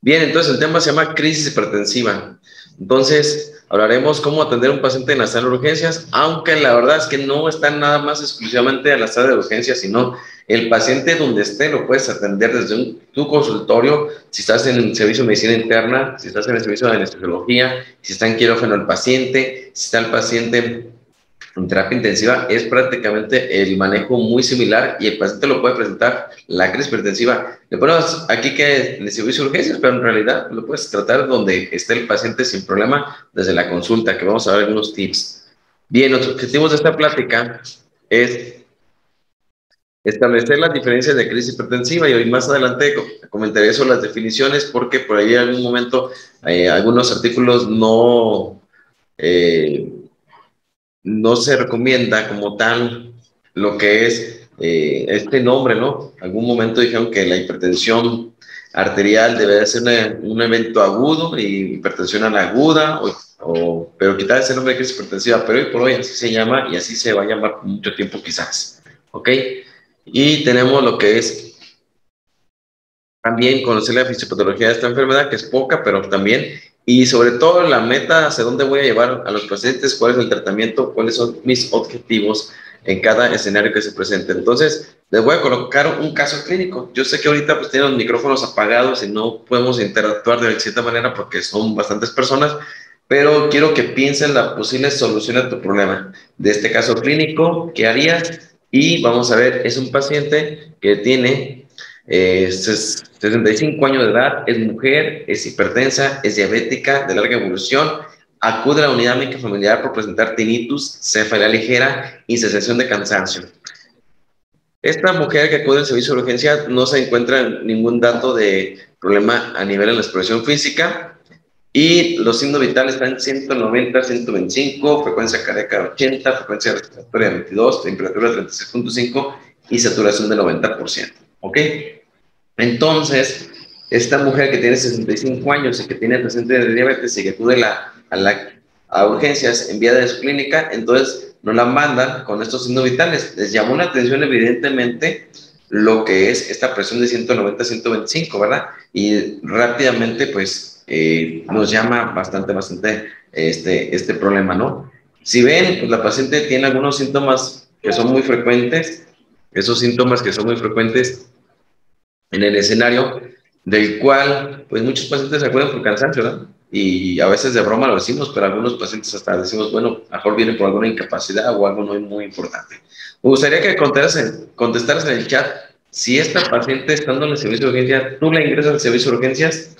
Bien, entonces el tema se llama crisis hipertensiva. Entonces, hablaremos cómo atender a un paciente en la sala de urgencias, aunque la verdad es que no está nada más exclusivamente a la sala de urgencias, sino el paciente donde esté lo puedes atender desde tu consultorio, si estás en el servicio de medicina interna, si estás en el servicio de anestesiología, si está en quirófano el paciente, si está el paciente en terapia intensiva, es prácticamente el manejo muy similar y el paciente lo puede presentar la crisis hipertensiva. Le ponemos aquí que en el servicio de urgencias, pero en realidad lo puedes tratar donde esté el paciente sin problema desde la consulta, que vamos a ver algunos tips. Bien, los objetivos de esta plática es establecer las diferencias de crisis hipertensiva y hoy más adelante comentaré sobre las definiciones porque por ahí en algún momento algunos artículos eh, no se recomienda como tal lo que es este nombre, ¿no? Algún momento dijeron que la hipertensión arterial debe de ser un evento agudo y hipertensión aguda, pero quitar ese nombre de crisis hipertensiva, pero hoy por hoy así se llama y así se va a llamar por mucho tiempo quizás, ¿ok? Y tenemos lo que es también conocer la fisiopatología de esta enfermedad, que es poca, pero también, y sobre todo la meta, hacia dónde voy a llevar a los pacientes, cuál es el tratamiento, cuáles son mis objetivos en cada escenario que se presente. Entonces, les voy a colocar un caso clínico. Yo sé que ahorita pues tienen los micrófonos apagados y no podemos interactuar de cierta manera porque son bastantes personas, pero quiero que piensen la posible solución a tu problema. De este caso clínico, ¿qué harías? Y vamos a ver, es un paciente que tiene 65 años de edad, es mujer, es hipertensa, es diabética, de larga evolución, acude a la unidad médica familiar por presentar tinnitus, cefalea ligera y sensación de cansancio. Esta mujer que acude al servicio de urgencia no se encuentra ningún dato de problema a nivel de la expresión física y los signos vitales están 190, 125, frecuencia cardíaca 80, frecuencia respiratoria 22, temperatura 36.5 y saturación del 90%. ¿Ok? Entonces, esta mujer que tiene 65 años y que tiene antecedentes de diabetes y que acude a urgencias en vía de su clínica, entonces nos la mandan con estos signos vitales. Les llamó la atención evidentemente lo que es esta presión de 190 a 125, ¿verdad? Y rápidamente pues nos llama bastante este problema, ¿no? Si ven, pues la paciente tiene algunos síntomas que son muy frecuentes, esos síntomas que son muy frecuentes en el escenario, del cual, pues muchos pacientes se acuerdan por cansancio, ¿verdad? Y a veces de broma lo decimos, pero algunos pacientes hasta decimos, bueno, mejor vienen por alguna incapacidad o algo no muy importante. Me gustaría que contestaras en el chat si esta paciente estando en el servicio de urgencias, tú la ingresas al servicio de urgencias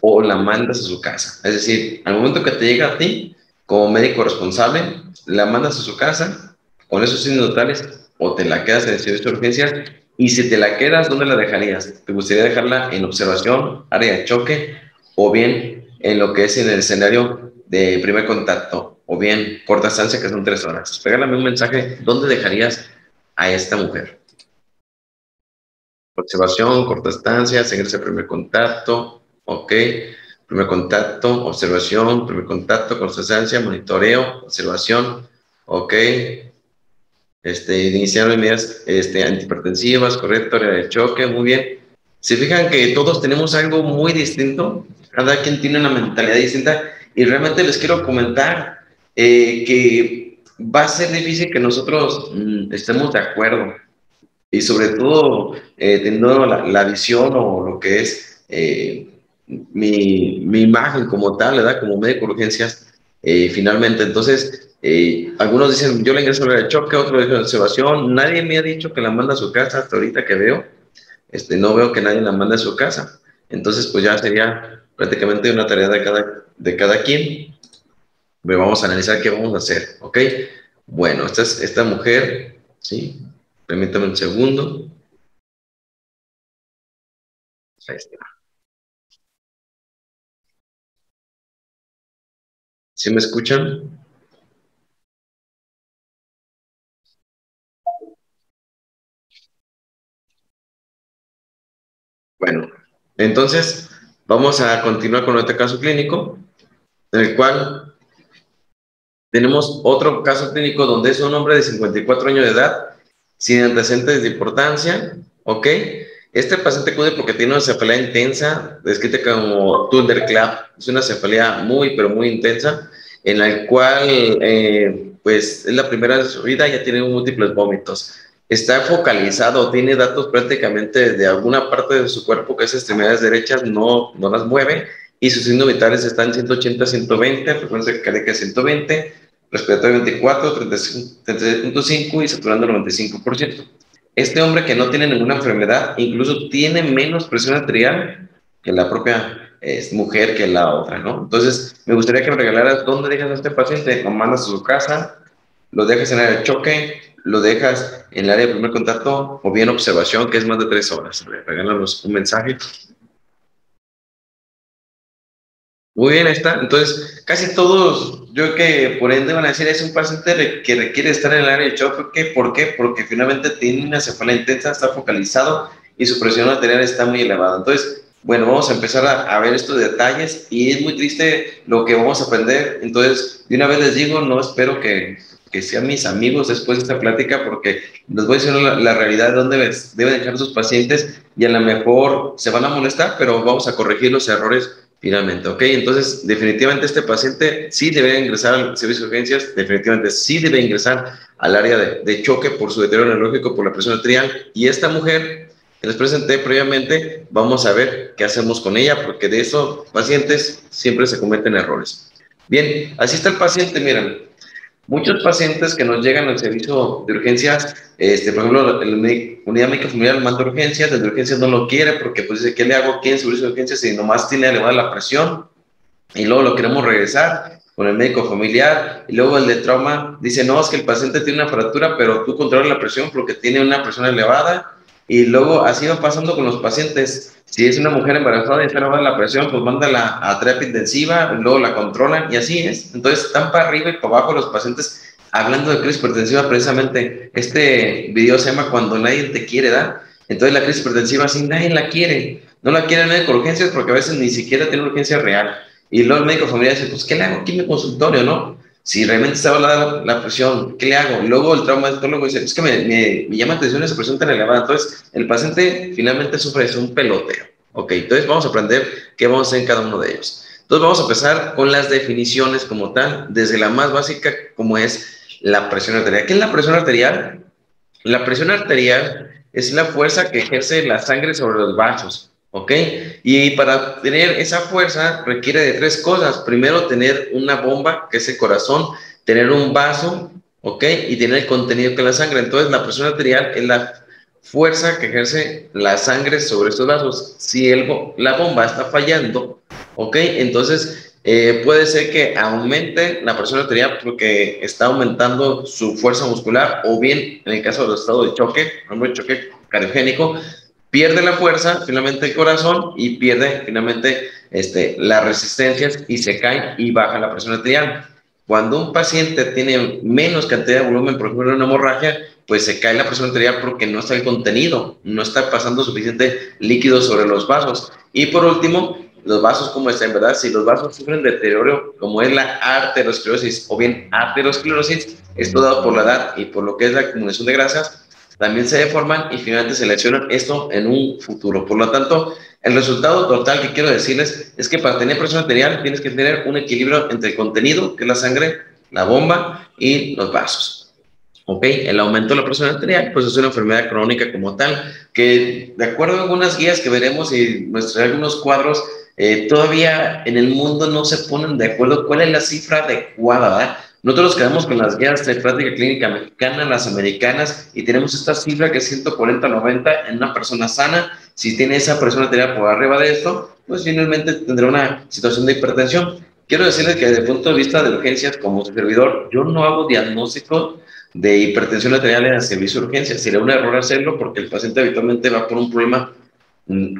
o la mandas a su casa. Es decir, al momento que te llega a ti, como médico responsable, la mandas a su casa con esos signos vitales o te la quedas en el servicio de urgencias. Y si te la quedas, ¿dónde la dejarías? ¿Te gustaría dejarla en observación, área de choque, o bien en lo que es en el escenario de primer contacto, o bien corta estancia, que son 3 horas? Regálame un mensaje, ¿dónde dejarías a esta mujer? Observación, corta estancia, seguirse primer contacto, ok. Primer contacto, observación, primer contacto, corta estancia, monitoreo, observación, ok. Iniciaron medidas antihipertensivas, correcto, área de choque, muy bien. Se fijan que todos tenemos algo muy distinto, cada quien tiene una mentalidad distinta y realmente les quiero comentar que va a ser difícil que nosotros estemos de acuerdo y sobre todo teniendo la visión o lo que es mi imagen como tal, ¿verdad? Como médico de urgencias, finalmente. Entonces, algunos dicen, yo la ingreso a la de choque, otros dicen observación. Nadie me ha dicho que la manda a su casa hasta ahorita que veo. No veo que nadie la manda a su casa. Entonces, pues ya sería prácticamente una tarea de cada quien. Pero vamos a analizar qué vamos a hacer, ¿ok? Bueno, esta mujer, ¿sí? Permítame un segundo. Ahí está. ¿Sí me escuchan? Bueno, entonces vamos a continuar con este caso clínico, en el cual tenemos otro caso clínico donde es un hombre de 54 años de edad, sin antecedentes de importancia, ¿ok? Este paciente acude porque tiene una cefalea intensa, descrita como thunderclap. Es una cefalea muy, pero muy intensa, en la cual, pues, es la primera de su vida, ya tiene múltiples vómitos. Está focalizado, tiene datos prácticamente de alguna parte de su cuerpo, que es extremidades derechas, no las mueve, y sus signos vitales están 180, 120, frecuencia cardíaca 120, respiratorio 24, 36.5 y saturando 95%. Este hombre que no tiene ninguna enfermedad, incluso tiene menos presión arterial que la propia mujer que la otra, ¿no? Entonces, me gustaría que me regalaras dónde dejas a este paciente. Lo mandas a su casa, lo dejas en el área de choque, lo dejas en el área de primer contacto o bien observación, que es más de 3 horas. Regálanos un mensaje. Muy bien, ahí está. Entonces, casi todos, yo creo que por ende van a decir, es un paciente que requiere estar en el área de shock. ¿Por qué? Porque finalmente tiene una cefalea intensa, está focalizado y su presión arterial está muy elevada. Entonces, bueno, vamos a empezar a ver estos detalles y es muy triste lo que vamos a aprender. Entonces, de una vez les digo, no espero que sean mis amigos después de esta plática porque les voy a decir la realidad de dónde deben dejar sus pacientes y a lo mejor se van a molestar, pero vamos a corregir los errores finalmente, ¿ok? Entonces, definitivamente este paciente sí debe ingresar al servicio de urgencias, definitivamente sí debe ingresar al área de choque por su deterioro neurológico, por la presión arterial, y esta mujer que les presenté previamente, vamos a ver qué hacemos con ella, porque de esos pacientes siempre se cometen errores. Bien, así está el paciente, miren. Muchos pacientes que nos llegan al servicio de urgencias, por ejemplo, la unidad médica familiar manda urgencias, desde urgencias no lo quiere porque pues dice, ¿qué le hago aquí en servicio de urgencias si nomás tiene elevada la presión? Y luego lo queremos regresar con el médico familiar, y luego el de trauma dice, no, es que el paciente tiene una fractura, pero tú controlas la presión porque tiene una presión elevada, y luego así va pasando con los pacientes. Si es una mujer embarazada y está elevada la presión, pues mándala a terapia intensiva, luego la controlan, y así es. Entonces están para arriba y para abajo los pacientes. Hablando de crisis hipertensiva, precisamente, este video se llama Cuando nadie te quiere dar. Entonces la crisis hipertensiva, sí, nadie la quiere. No la quiere nadie con urgencias porque a veces ni siquiera tiene urgencia real. Y luego el médico familiar dice, pues, ¿qué le hago aquí en mi consultorio, no? Si realmente está elevada la presión, ¿qué le hago? Y luego el traumatólogo dice, es que me llama la atención esa presión tan elevada. Entonces, el paciente finalmente sufre de un peloteo. Ok, entonces vamos a aprender qué vamos a hacer en cada uno de ellos. Entonces, vamos a empezar con las definiciones como tal, desde la más básica, como es la presión arterial. ¿Qué es la presión arterial? La presión arterial es la fuerza que ejerce la sangre sobre los vasos. ¿Ok? Y para tener esa fuerza requiere de 3 cosas. Primero, tener una bomba, que es el corazón, tener un vaso, ¿ok? Y tener el contenido que es la sangre. Entonces, la presión arterial es la fuerza que ejerce la sangre sobre estos vasos. Si la bomba está fallando, ¿ok? Entonces, puede ser que aumente la presión arterial porque está aumentando su fuerza muscular, o bien, en el caso del estado de choque, de choque cardiogénico, pierde la fuerza, finalmente el corazón, y pierde finalmente las resistencias y se cae y baja la presión arterial. Cuando un paciente tiene menos cantidad de volumen, por ejemplo, una hemorragia, pues se cae la presión arterial porque no está el contenido, no está pasando suficiente líquido sobre los vasos. Y por último, los vasos como están, ¿verdad? Si los vasos sufren deterioro, como es la arteriosclerosis o bien aterosclerosis, esto dado por la edad y por lo que es la acumulación de grasas, también se deforman y finalmente se lesionan esto en un futuro. Por lo tanto, el resultado total que quiero decirles es que para tener presión arterial tienes que tener un equilibrio entre el contenido, que es la sangre, la bomba y los vasos. ¿Ok? El aumento de la presión arterial, pues es una enfermedad crónica como tal, que de acuerdo a algunas guías que veremos y algunos cuadros, todavía en el mundo no se ponen de acuerdo cuál es la cifra adecuada, ¿verdad? Nosotros nos quedamos con las guías de práctica clínica mexicana, las americanas, y tenemos esta cifra que es 140-90 en una persona sana. Si tiene esa presión arterial por arriba de esto, pues finalmente tendrá una situación de hipertensión. Quiero decirles que desde el punto de vista de urgencias, como servidor, yo no hago diagnóstico de hipertensión arterial en el servicio de urgencias. Sería un error hacerlo porque el paciente habitualmente va por un problema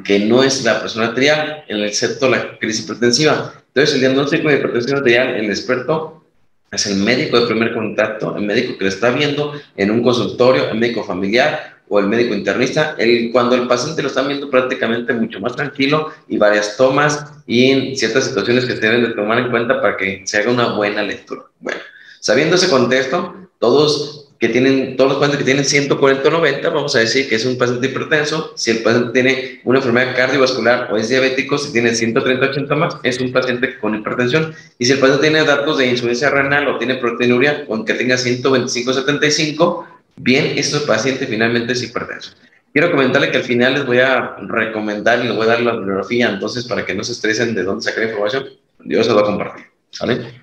que no es la presión arterial, excepto la crisis hipertensiva. Entonces, el diagnóstico de hipertensión arterial, el experto es el médico de primer contacto, el médico que le está viendo en un consultorio, el médico familiar o el médico internista, cuando el paciente lo está viendo prácticamente mucho más tranquilo y varias tomas y en ciertas situaciones que se deben de tomar en cuenta para que se haga una buena lectura. Bueno, sabiendo ese contexto, todos que tienen, todos los pacientes que tienen 140 o 90, vamos a decir que es un paciente hipertenso. Si el paciente tiene una enfermedad cardiovascular o es diabético, si tiene 130 80 más, es un paciente con hipertensión. Y si el paciente tiene datos de insuficiencia renal o tiene proteinuria, aunque tenga 125 75, bien, ese paciente finalmente es hipertenso. Quiero comentarle que al final les voy a recomendar y les voy a dar la bibliografía, entonces para que no se estresen de dónde sacar información, yo se lo voy a compartir, ¿vale?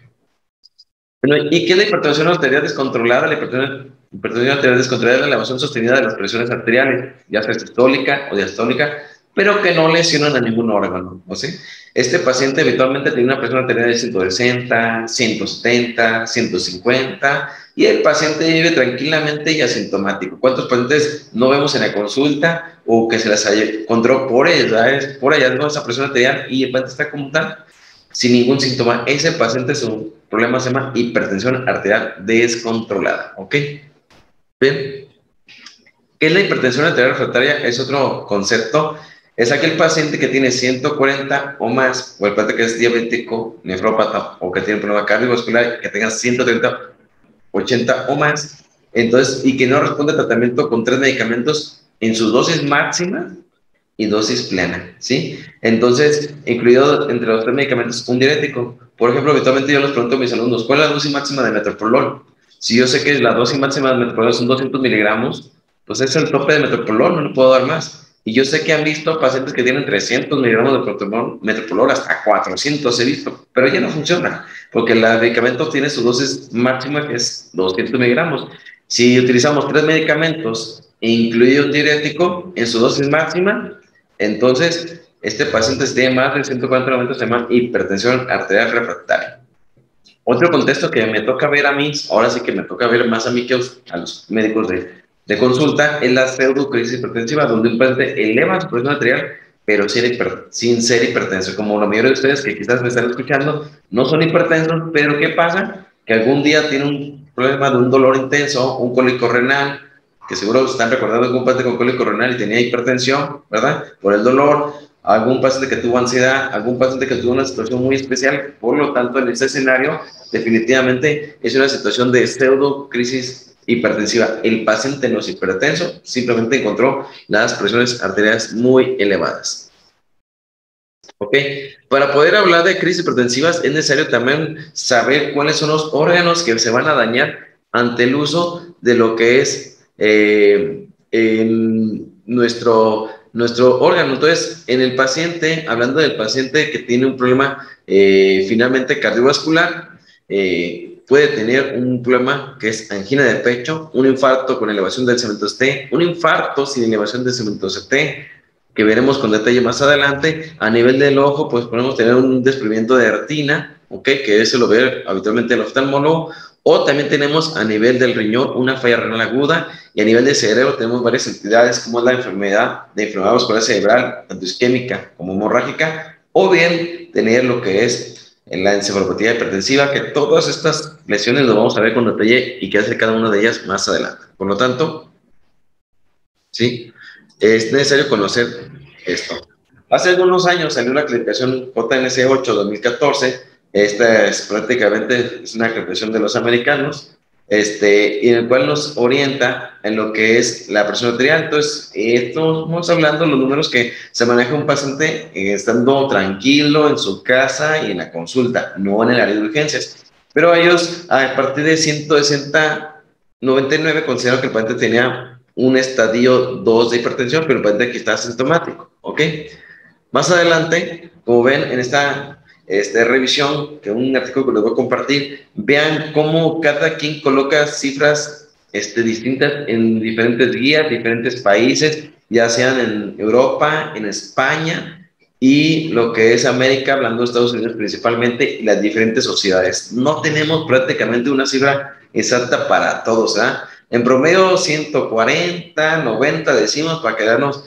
Bueno, ¿y qué es la hipertensión arterial descontrolada? La hipertensión arterial descontrolada es la elevación sostenida de las presiones arteriales, ya sea sistólica o diastólica, pero que no lesionan a ningún órgano, ¿no? ¿Sí? Este paciente habitualmente tiene una presión arterial de 160, 170, 150, y el paciente vive tranquilamente y asintomático. ¿Cuántos pacientes no vemos en la consulta o que se las encontró por hallazgo esa presión arterial y el paciente está como tal, sin ningún síntoma? Ese paciente, su problema se llama hipertensión arterial descontrolada, ¿ok? Bien. ¿Qué es la hipertensión arterial refractaria? Es otro concepto. Es aquel paciente que tiene 140 o más, o el paciente que es diabético, nefrópata, o que tiene un problema cardiovascular, que tenga 130, 80 o más, entonces, y que no responde a tratamiento con 3 medicamentos en sus dosis máximas y dosis plena, ¿sí? Entonces, incluido entre los 3 medicamentos, un diurético. Por ejemplo, habitualmente yo les pregunto a mis alumnos, ¿cuál es la dosis máxima de metoprolol? Si yo sé que la dosis máxima de metoprolol son 200 miligramos, pues es el tope de metoprolol, no le puedo dar más. Y yo sé que han visto pacientes que tienen 300 miligramos de metoprolol, hasta 400 he visto, pero ya no funciona, porque el medicamento tiene su dosis máxima, que es 200 miligramos. Si utilizamos 3 medicamentos, incluido un diurético, en su dosis máxima, entonces este paciente, si tiene más de 140 90, se llama hipertensión arterial refractaria. Otro contexto que me toca ver a mí, ahora sí que me toca ver más a mí que a los médicos de consulta, es la pseudocrisis hipertensiva, donde un paciente eleva su presión arterial, pero sin ser hipertenso. Como la mayoría de ustedes que quizás me están escuchando, no son hipertensos, pero ¿qué pasa? Que algún día tiene un problema de un dolor intenso, un cólico renal, que seguro están recordando algún paciente con cólico renal y tenía hipertensión, ¿verdad? Por el dolor, algún paciente que tuvo ansiedad, algún paciente que tuvo una situación muy especial. Por lo tanto, en este escenario, definitivamente es una situación de pseudocrisis hipertensiva. El paciente no es hipertenso, simplemente encontró las presiones arteriales muy elevadas. ¿Ok? Para poder hablar de crisis hipertensivas es necesario también saber cuáles son los órganos que se van a dañar ante el uso de lo que es nuestro órgano. Entonces, en el paciente, hablando del paciente que tiene un problema finalmente cardiovascular, puede tener un problema que es angina de pecho, un infarto con elevación del segmento ST, un infarto sin elevación del segmento ST, que veremos con detalle más adelante. A nivel del ojo, pues podemos tener un desprendimiento de retina, ¿ok? Que eso lo ve habitualmente el oftalmólogo. O también tenemos a nivel del riñón una falla renal aguda, y a nivel del cerebro tenemos varias entidades como es la enfermedad vascular cerebral, tanto isquémica como hemorrágica, o bien tener lo que es la encefalopatía hipertensiva, que todas estas lesiones lo vamos a ver con detalle y qué hace cada una de ellas más adelante. Por lo tanto, ¿sí? Es necesario conocer esto. Hace algunos años salió la clasificación JNS 8 2014. Esta es prácticamente una clasificación de los americanos, y en el cual nos orienta en lo que es la presión arterial. Entonces, estamos hablando de los números que se maneja un paciente estando tranquilo en su casa y en la consulta, no en el área de urgencias. Pero ellos, a partir de 160, 99, consideraron que el paciente tenía un estadio 2 de hipertensión, pero el paciente aquí está asintomático, ¿ok? Más adelante, como ven en esta revisión, que un artículo que les voy a compartir, vean cómo cada quien coloca cifras distintas en diferentes guías, diferentes países, ya sean en Europa, en España y lo que es América, hablando de Estados Unidos principalmente, y las diferentes sociedades. No tenemos prácticamente una cifra exacta para todos, ¿verdad? En promedio 140, 90 decimos para quedarnos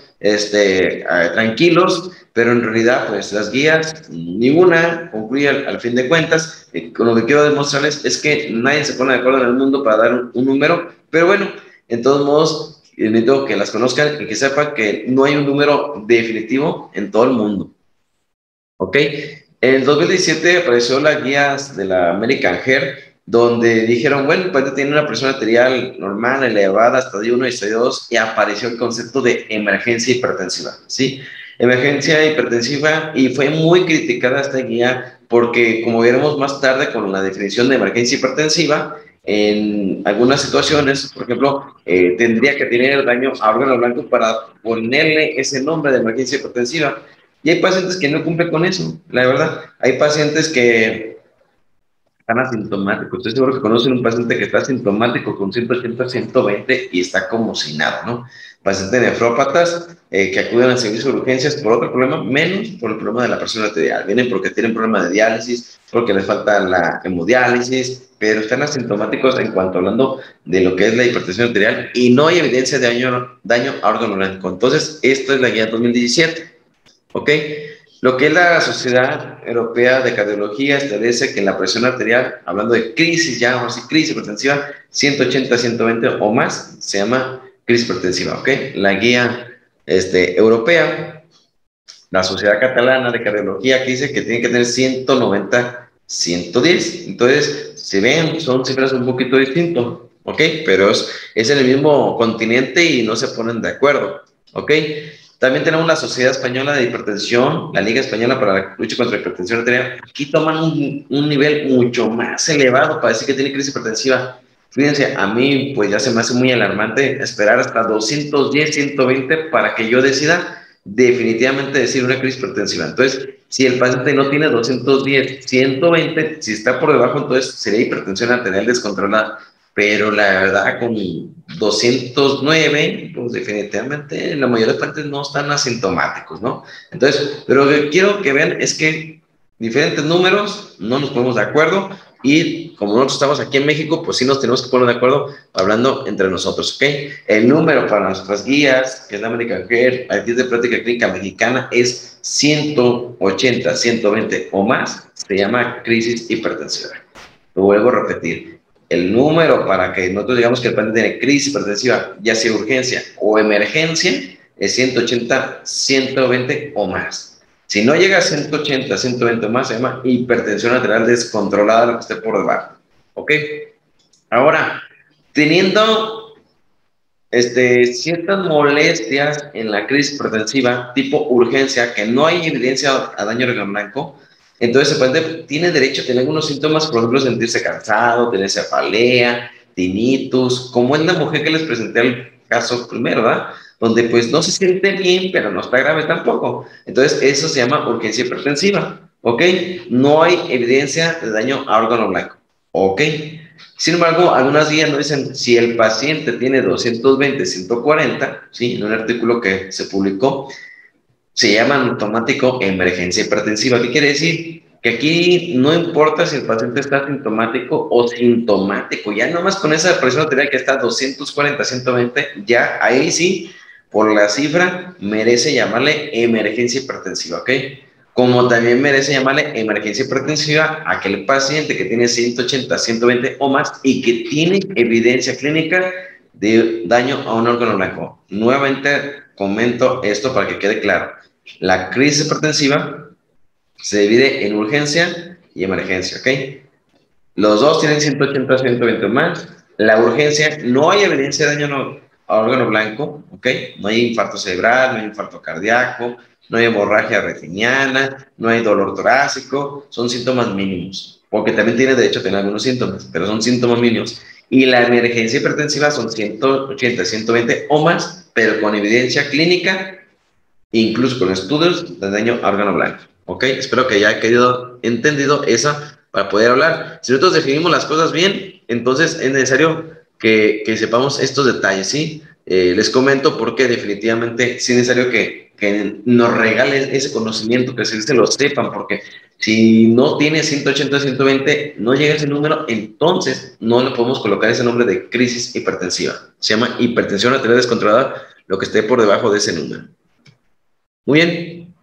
tranquilos, pero en realidad pues las guías, ninguna concluye al fin de cuentas. Con lo que quiero demostrarles es que nadie se pone de acuerdo en el mundo para dar un número, pero bueno, en todos modos, necesito que las conozcan y que sepan que no hay un número definitivo en todo el mundo. ¿Ok? En el 2017 apareció las guías de la American Heart, donde dijeron, bueno, pues tiene una presión arterial normal, elevada, estadio 1 y estadio 2, y apareció el concepto de emergencia hipertensiva, ¿sí? Emergencia hipertensiva, y fue muy criticada esta guía porque, como veremos más tarde con la definición de emergencia hipertensiva, en algunas situaciones, por ejemplo, tendría que tener daño a órgano blanco para ponerle ese nombre de emergencia hipertensiva. Y hay pacientes que no cumplen con eso, la verdad. Hay pacientes que están asintomáticos. Estoy seguro que conocen un paciente que está asintomático con 180, 120 y está como si nada, ¿no? Pacientes nefrópatas que acuden al servicio de urgencias por otro problema, menos por el problema de la presión arterial. Vienen porque tienen problema de diálisis, porque les falta la hemodiálisis, pero están asintomáticos en cuanto hablando de lo que es la hipertensión arterial y no hay evidencia de daño a órgano blanco. Entonces, esto es la guía 2017, ¿ok? Lo que es la Sociedad Europea de Cardiología establece que la presión arterial, hablando de crisis, ya vamos a decir crisis hipertensiva, 180, 120 o más, se llama crisis hipertensiva, ¿ok? La guía europea, la Sociedad Catalana de Cardiología, que dice que tiene que tener 190, 110. Entonces, si ven, son cifras un poquito distintas, ¿ok? Pero es en el mismo continente y no se ponen de acuerdo, ¿ok? También tenemos la Sociedad Española de Hipertensión, la Liga Española para la Lucha contra la Hipertensión Arterial. Aquí toman un nivel mucho más elevado para decir que tiene crisis hipertensiva. Fíjense, a mí pues ya se me hace muy alarmante esperar hasta 210, 120 para que yo decida definitivamente decir una crisis hipertensiva. Entonces, si el paciente no tiene 210, 120, si está por debajo, entonces sería hipertensión arterial descontrolada. Pero la verdad, con 209, pues definitivamente la mayoría de pacientes no están asintomáticos, ¿no? Entonces, pero lo que quiero que vean es que diferentes números, no nos ponemos de acuerdo, y como nosotros estamos aquí en México, pues sí nos tenemos que poner de acuerdo hablando entre nosotros, ¿ok? El número para nuestras guías, que es la American Heart, aquí de práctica clínica mexicana, es 180, 120 o más, se llama crisis hipertensiva. Lo vuelvo a repetir. El número para que nosotros digamos que el paciente tiene crisis hipertensiva, ya sea urgencia o emergencia, es 180, 120 o más. Si no llega a 180, 120 o más, se llama hipertensión arterial descontrolada, lo que esté por debajo. ¿Ok? Ahora, teniendo ciertas molestias en la crisis hipertensiva, tipo urgencia, que no hay evidencia a daño órgano blanco, entonces el paciente tiene derecho a tener algunos síntomas, por ejemplo, sentirse cansado, tener cefalea, tinnitus, como en la mujer que les presenté el caso primero, ¿verdad? Donde pues no se siente bien, pero no está grave tampoco. Entonces eso se llama urgencia hipertensiva, ¿ok? No hay evidencia de daño a órgano blanco, ¿ok? Sin embargo, algunas guías nos dicen, si el paciente tiene 220, 140, ¿sí? En un artículo que se publicó, se llama en automático emergencia hipertensiva. ¿Qué quiere decir? Que aquí no importa si el paciente está sintomático o sintomático, ya nomás con esa presión arterial que está 240, 120, ya ahí sí, por la cifra, merece llamarle emergencia hipertensiva, ¿ok? Como también merece llamarle emergencia hipertensiva a aquel paciente que tiene 180, 120 o más y que tiene evidencia clínica de daño a un órgano blanco. Nuevamente comento esto para que quede claro. La crisis hipertensiva se divide en urgencia y emergencia, ¿ok? Los dos tienen 180, 120 o más. La urgencia, no hay evidencia de daño a órgano blanco, ¿ok? No hay infarto cerebral, no hay infarto cardíaco, no hay hemorragia retiniana, no hay dolor torácico, son síntomas mínimos, porque también tiene derecho a tener algunos síntomas, pero son síntomas mínimos. Y la emergencia hipertensiva son 180, 120 o más, pero con evidencia clínica, incluso con estudios de daño a órgano blanco, ¿ok? Espero que haya quedado entendido esa para poder hablar. Si nosotros definimos las cosas bien, entonces es necesario que sepamos estos detalles, ¿sí? Les comento porque definitivamente sí es necesario que nos regalen ese conocimiento, que se lo sepan, porque si no tiene 180, 120, no llega a ese número, entonces no le podemos colocar ese nombre de crisis hipertensiva. Se llama hipertensión arterial descontrolada, lo que esté por debajo de ese número. Muy bien.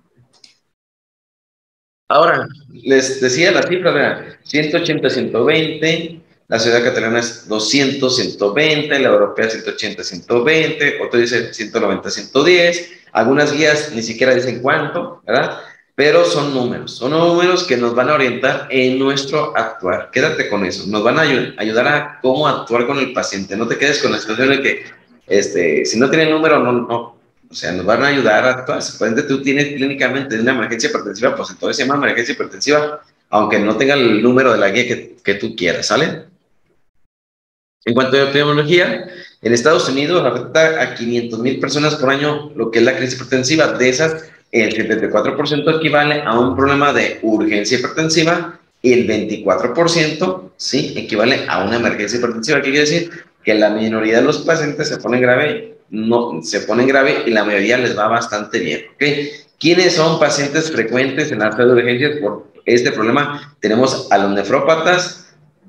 Ahora, les decía la cifra, vean, 180, 120, la ciudad catalana es 200, 120, la europea 180, 120, otro dice 190, 110, algunas guías ni siquiera dicen cuánto, ¿verdad? pero son números que nos van a orientar en nuestro actuar. Quédate con eso, nos van a ayudar a cómo actuar con el paciente. No te quedes con la situación de que, si no tiene el número, no. O sea, nos van a ayudar a actuar. Si por ejemplo tú tienes clínicamente una emergencia hipertensiva, pues entonces se llama emergencia hipertensiva, aunque no tenga el número de la guía que tú quieras, ¿sale? En cuanto a epidemiología, en Estados Unidos afecta a 500,000 personas por año lo que es la crisis hipertensiva. De esas, el 74% equivale a un problema de urgencia hipertensiva y el 24%, ¿sí?, equivale a una emergencia hipertensiva. ¿Qué quiere decir? Que la minoría de los pacientes se ponen grave, no, se ponen grave y la mayoría les va bastante bien, ¿ok? ¿Quiénes son pacientes frecuentes en la sala de urgencias por este problema? Tenemos a los nefrópatas,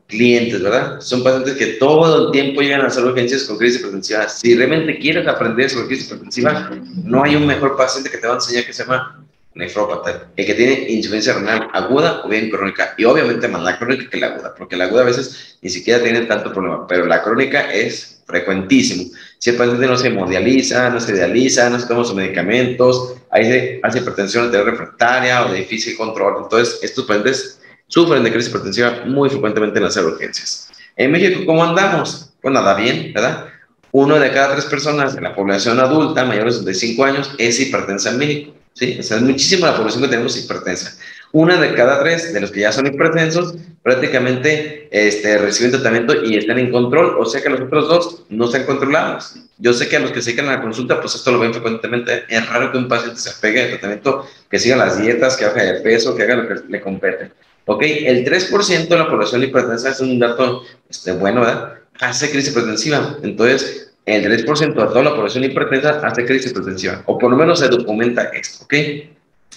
clientes, ¿verdad? Son pacientes que todo el tiempo llegan a hacer urgencias con crisis hipertensiva. Si realmente quieres aprender sobre crisis hipertensiva, no hay un mejor paciente que te va a enseñar que se llama nefrópata, el que tiene insuficiencia renal aguda o bien crónica, y obviamente más la crónica que la aguda, porque la aguda a veces ni siquiera tiene tanto problema, pero la crónica es frecuentísimo. Si el paciente no se hemodializa, no se dializa, no se toma sus medicamentos, hace hipertensión arterial refractaria o de difícil control, entonces estos pacientes sufren de crisis hipertensiva muy frecuentemente en las urgencias. En México, ¿cómo andamos? Pues nada bien, ¿verdad? Uno de cada 3 personas de la población adulta mayores de 5 años es hipertensa en México, ¿sí? O sea, es muchísima la población que tenemos hipertensa. Una de cada 3 de los que ya son hipertensos prácticamente reciben tratamiento y están en control, o sea que los otros 2 no están controlados. Yo sé que a los que se dedican a la consulta, pues esto lo ven frecuentemente. Es raro que un paciente se apegue al tratamiento, que siga las dietas, que baje de peso, que haga lo que le compete. Ok, el 3% de la población hipertensa es un dato bueno, ¿verdad? Hace crisis hipertensiva. Entonces, el 3% de toda la población hipertensa hace crisis hipertensiva, o por lo menos se documenta esto, ¿ok?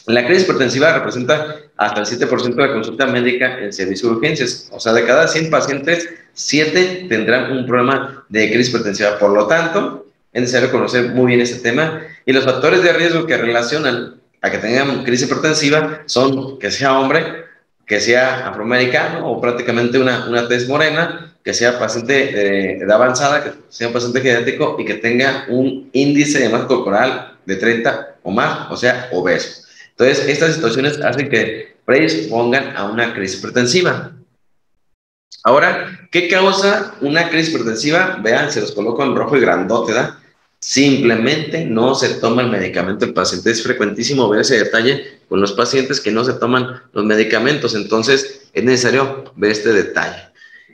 La crisis hipertensiva representa hasta el 7% de la consulta médica en servicio de urgencias. O sea, de cada 100 pacientes, 7 tendrán un problema de crisis hipertensiva. Por lo tanto, es necesario conocer muy bien este tema. Y los factores de riesgo que relacionan a que tengan crisis hipertensiva son que sea hombre, que sea afroamericano o prácticamente una tez morena, que sea paciente de edad avanzada, que sea un paciente genético y que tenga un índice de masa corporal de 30 o más, o sea, obeso. Entonces, estas situaciones hacen que predispongan a una crisis hipertensiva. Ahora, ¿qué causa una crisis hipertensiva? Vean, se los coloco en rojo y grandote, ¿verdad? Simplemente no se toma el medicamento el paciente. Es frecuentísimo ver ese detalle con los pacientes que no se toman los medicamentos. Entonces, es necesario ver este detalle.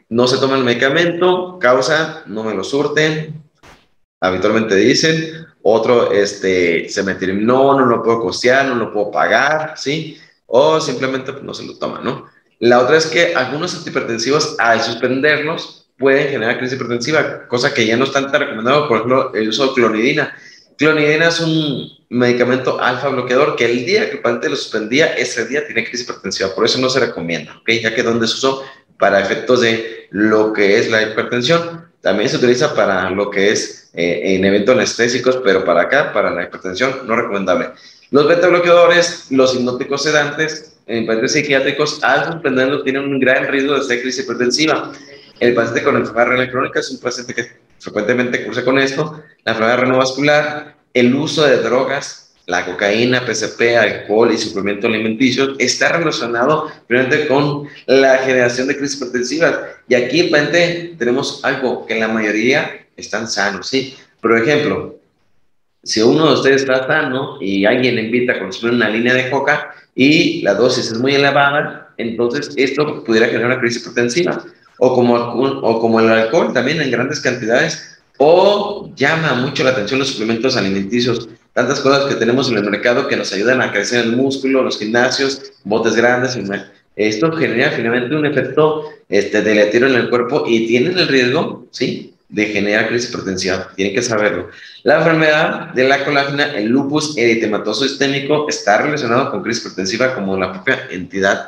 No se toma el medicamento, causa, no me lo surten, habitualmente dicen. Otro, se me terminó, no lo puedo costear, no lo puedo pagar, ¿sí? O simplemente pues, no se lo toma, ¿no? La otra es que algunos antihipertensivos, al suspenderlos, pueden generar crisis hipertensiva, cosa que ya no está tan recomendado, por ejemplo, el uso de clonidina. Clonidina es un medicamento alfa bloqueador que el día que el paciente lo suspendía, ese día tiene crisis hipertensiva, por eso no se recomienda, ¿ok? Ya que donde se usó para efectos de lo que es la hipertensión. También se utiliza para lo que es en eventos anestésicos, pero para acá, para la hipertensión, no recomendable. Los beta bloqueadores, los hipnóticos sedantes, en pacientes psiquiátricos, al suspenderlos tienen un gran riesgo de ser crisis hipertensiva. El paciente con enfermedad renal crónica es un paciente que frecuentemente cursa con esto. La enfermedad renovascular, el uso de drogas, la cocaína, PCP, alcohol y suplemento alimenticio está relacionado realmente con la generación de crisis hipertensivas. Y aquí, en paciente, tenemos algo que en la mayoría están sanos, ¿sí? Por ejemplo, si uno de ustedes está sano y alguien le invita a consumir una línea de coca y la dosis es muy elevada, entonces esto pudiera generar una crisis hipertensiva. O como el alcohol también en grandes cantidades, o llama mucho la atención los suplementos alimenticios. Tantas cosas que tenemos en el mercado que nos ayudan a crecer el músculo, los gimnasios, botes grandes. Esto genera finalmente un efecto deletério en el cuerpo y tienen el riesgo, ¿sí?, de generar crisis hipertensiva. Tienen que saberlo. La enfermedad de la colágena, el lupus eritematoso sistémico, está relacionado con crisis hipertensiva como la propia entidad,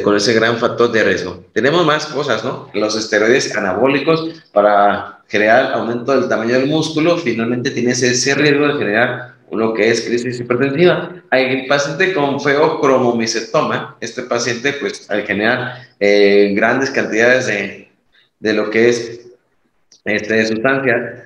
con ese gran factor de riesgo. Tenemos más cosas, ¿no? Los esteroides anabólicos para generar aumento del tamaño del músculo, finalmente tienes ese riesgo de generar lo que es crisis hipertensiva. Hay paciente con feocromomicetoma, este paciente, pues, al generar grandes cantidades de lo que es sustancias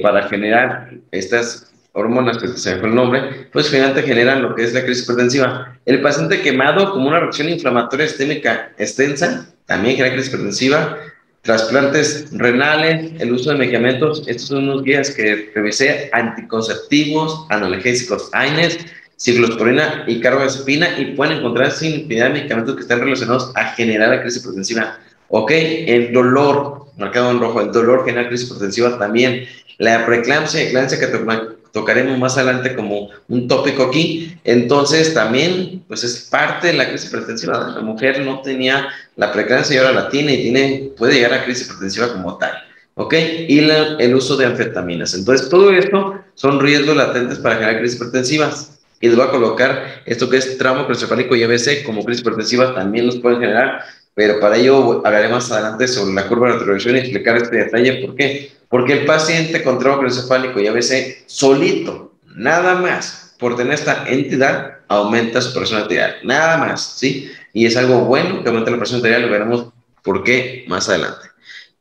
para generar estas hormonas, que se me fue el nombre, pues finalmente generan lo que es la crisis hipertensiva. El paciente quemado, como una reacción inflamatoria sistémica extensa, también genera crisis hipertensiva. Trasplantes renales, el uso de medicamentos, estos son unos guías que revisé: anticonceptivos, analgésicos, AINES, ciclosporina y carbamazepina, y pueden encontrarse infinidad de medicamentos que están relacionados a generar la crisis hipertensiva. Ok, el dolor, marcado en rojo, el dolor genera crisis hipertensiva también. La preeclampsia, eclampsia, que tocaremos más adelante como un tópico aquí, entonces también pues es parte de la crisis hipertensiva. La mujer no tenía la preeclampsia y ahora la tiene, y puede llegar a crisis hipertensiva como tal. ¿Ok? Y el uso de anfetaminas. Entonces, todo esto son riesgos latentes para generar crisis hipertensivas. Y les voy a colocar esto que es trauma craneoencefálico y AVC como crisis hipertensiva, también los pueden generar, pero para ello hablaré más adelante sobre la curva de retrogresión y explicar este detalle. ¿Por qué? Porque el paciente con trauma craneoencefálico y AVC solito, nada más, por tener esta entidad, aumenta su presión arterial. Nada más, ¿sí? Y es algo bueno que aumenta la presión arterial, lo veremos por qué más adelante.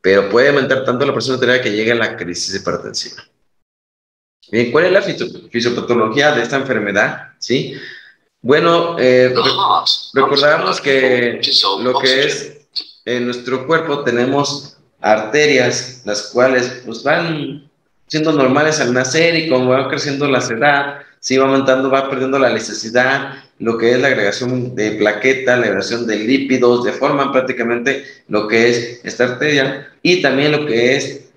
Pero puede aumentar tanto la presión arterial que llegue a la crisis hipertensiva. Bien, ¿cuál es la fisiopatología de esta enfermedad? ¿Sí? Bueno, recordamos que lo que es en nuestro cuerpo tenemos arterias, las cuales pues, van siendo normales al nacer, y como va creciendo la edad, sí va aumentando, va perdiendo la elasticidad, lo que es la agregación de plaquetas, la agregación de lípidos, deforman prácticamente lo que es esta arteria, y también lo que es